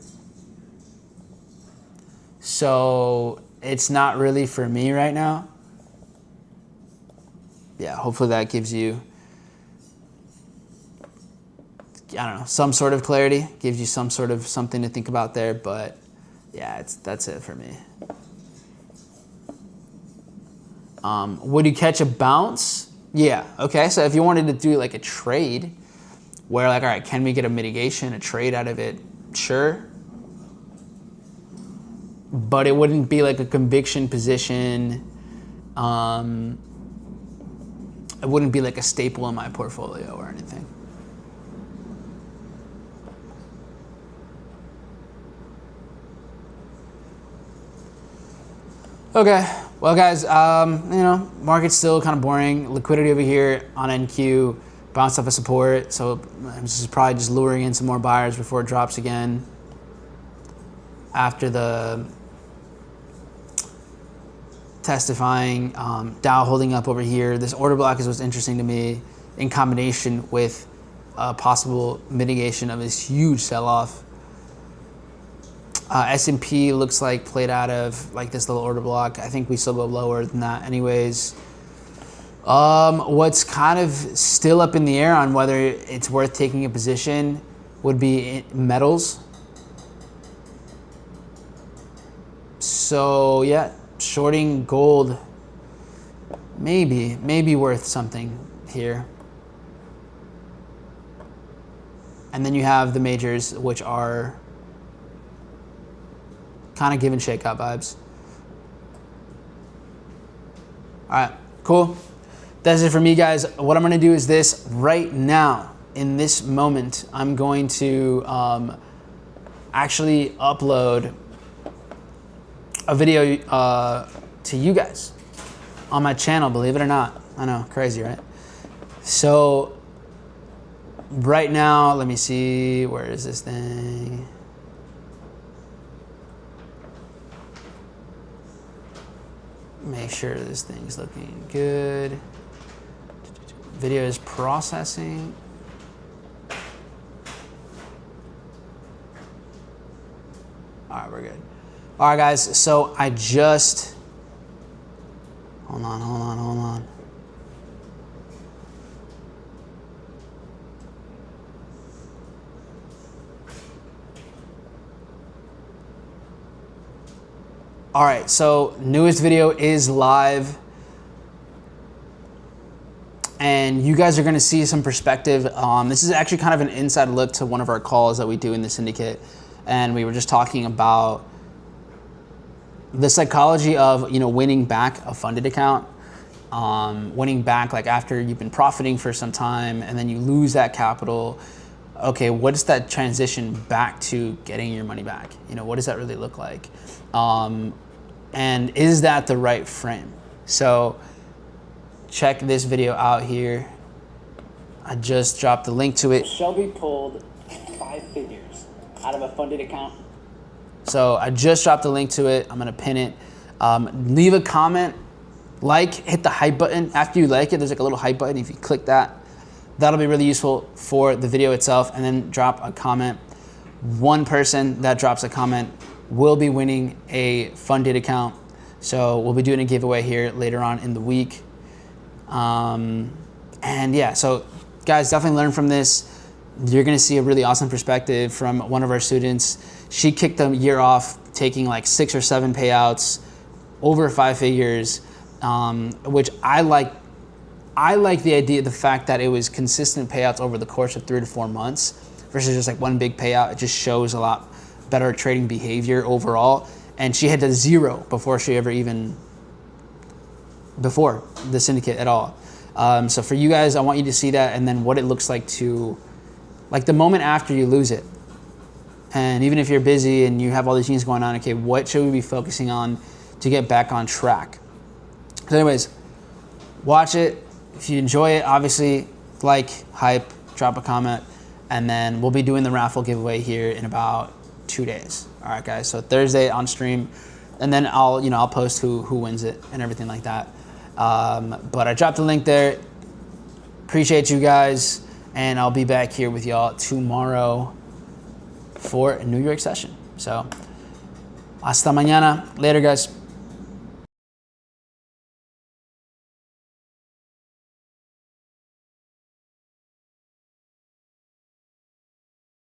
So it's not really for me right now. Yeah, hopefully that gives you, I don't know, some sort of clarity, gives you some sort of something to think about there, but yeah, that's it for me. Would you catch a bounce? Yeah, okay, so if you wanted to do like a trade where like, all right, can we get a mitigation, a trade out of it? Sure. But it wouldn't be like a conviction position. It wouldn't be like a staple in my portfolio or anything. Okay, well guys, market's still kind of boring. Liquidity over here on NQ, bounced off of support, so this is probably just luring in some more buyers before it drops again. After the testifying, Dow holding up over here. This order block is what's interesting to me in combination with possible mitigation of this huge sell-off. S&P looks like played out of like this little order block. I think we still go lower than that anyways. What's kind of still up in the air on whether it's worth taking a position would be metals. So yeah, shorting gold maybe worth something here. And then you have the majors, which are kind of giving shakeout vibes. All right, cool. That's it for me, guys. What I'm gonna do is this right now in this moment, I'm going to actually upload a video to you guys on my channel, believe it or not. I know, crazy, right? So right now, let me see, where is this thing? Make sure this thing's looking good. Video is processing. All right, we're good. All right, guys, so I just, hold on. All right, so newest video is live. And you guys are gonna see some perspective. This is actually kind of an inside look to one of our calls that we do in the syndicate. And we were just talking about the psychology of, you know, winning back a funded account, winning back like after you've been profiting for some time and then you lose that capital. Okay, what is that transition back to getting your money back? You know, what does that really look like? And is that the right frame? So check this video out here. I just dropped the link to it. Shelby pulled 5 figures out of a funded account. So I just dropped the link to it. I'm gonna pin it. Leave a comment, hit the hype button. After you like it, there's like a little hype button. If you click that, that'll be really useful for the video itself. And then drop a comment. One person that drops a comment will be winning a funded account. So we'll be doing a giveaway here later on in the week. And yeah, so guys, definitely learn from this. You're gonna see a really awesome perspective from one of our students. She kicked the year off taking like 6 or 7 payouts, over 5 figures, which I like. I like the idea, the fact that it was consistent payouts over the course of 3 to 4 months versus just like one big payout. It just shows a lot better trading behavior overall. And she had to 0 before she ever even, before the syndicate at all. So for you guys, I want you to see that and then what it looks like to, like the moment after you lose it. And even if you're busy and you have all these things going on, okay, what should we be focusing on to get back on track? So anyways, watch it. If you enjoy it, obviously like, hype, drop a comment, and then we'll be doing the raffle giveaway here in about 2 days. All right, guys, so Thursday on stream, and then I'll post who wins it and everything like that. But I dropped the link there. Appreciate you guys, and I'll be back here with y'all tomorrow for a New York session. So hasta mañana. Later, guys.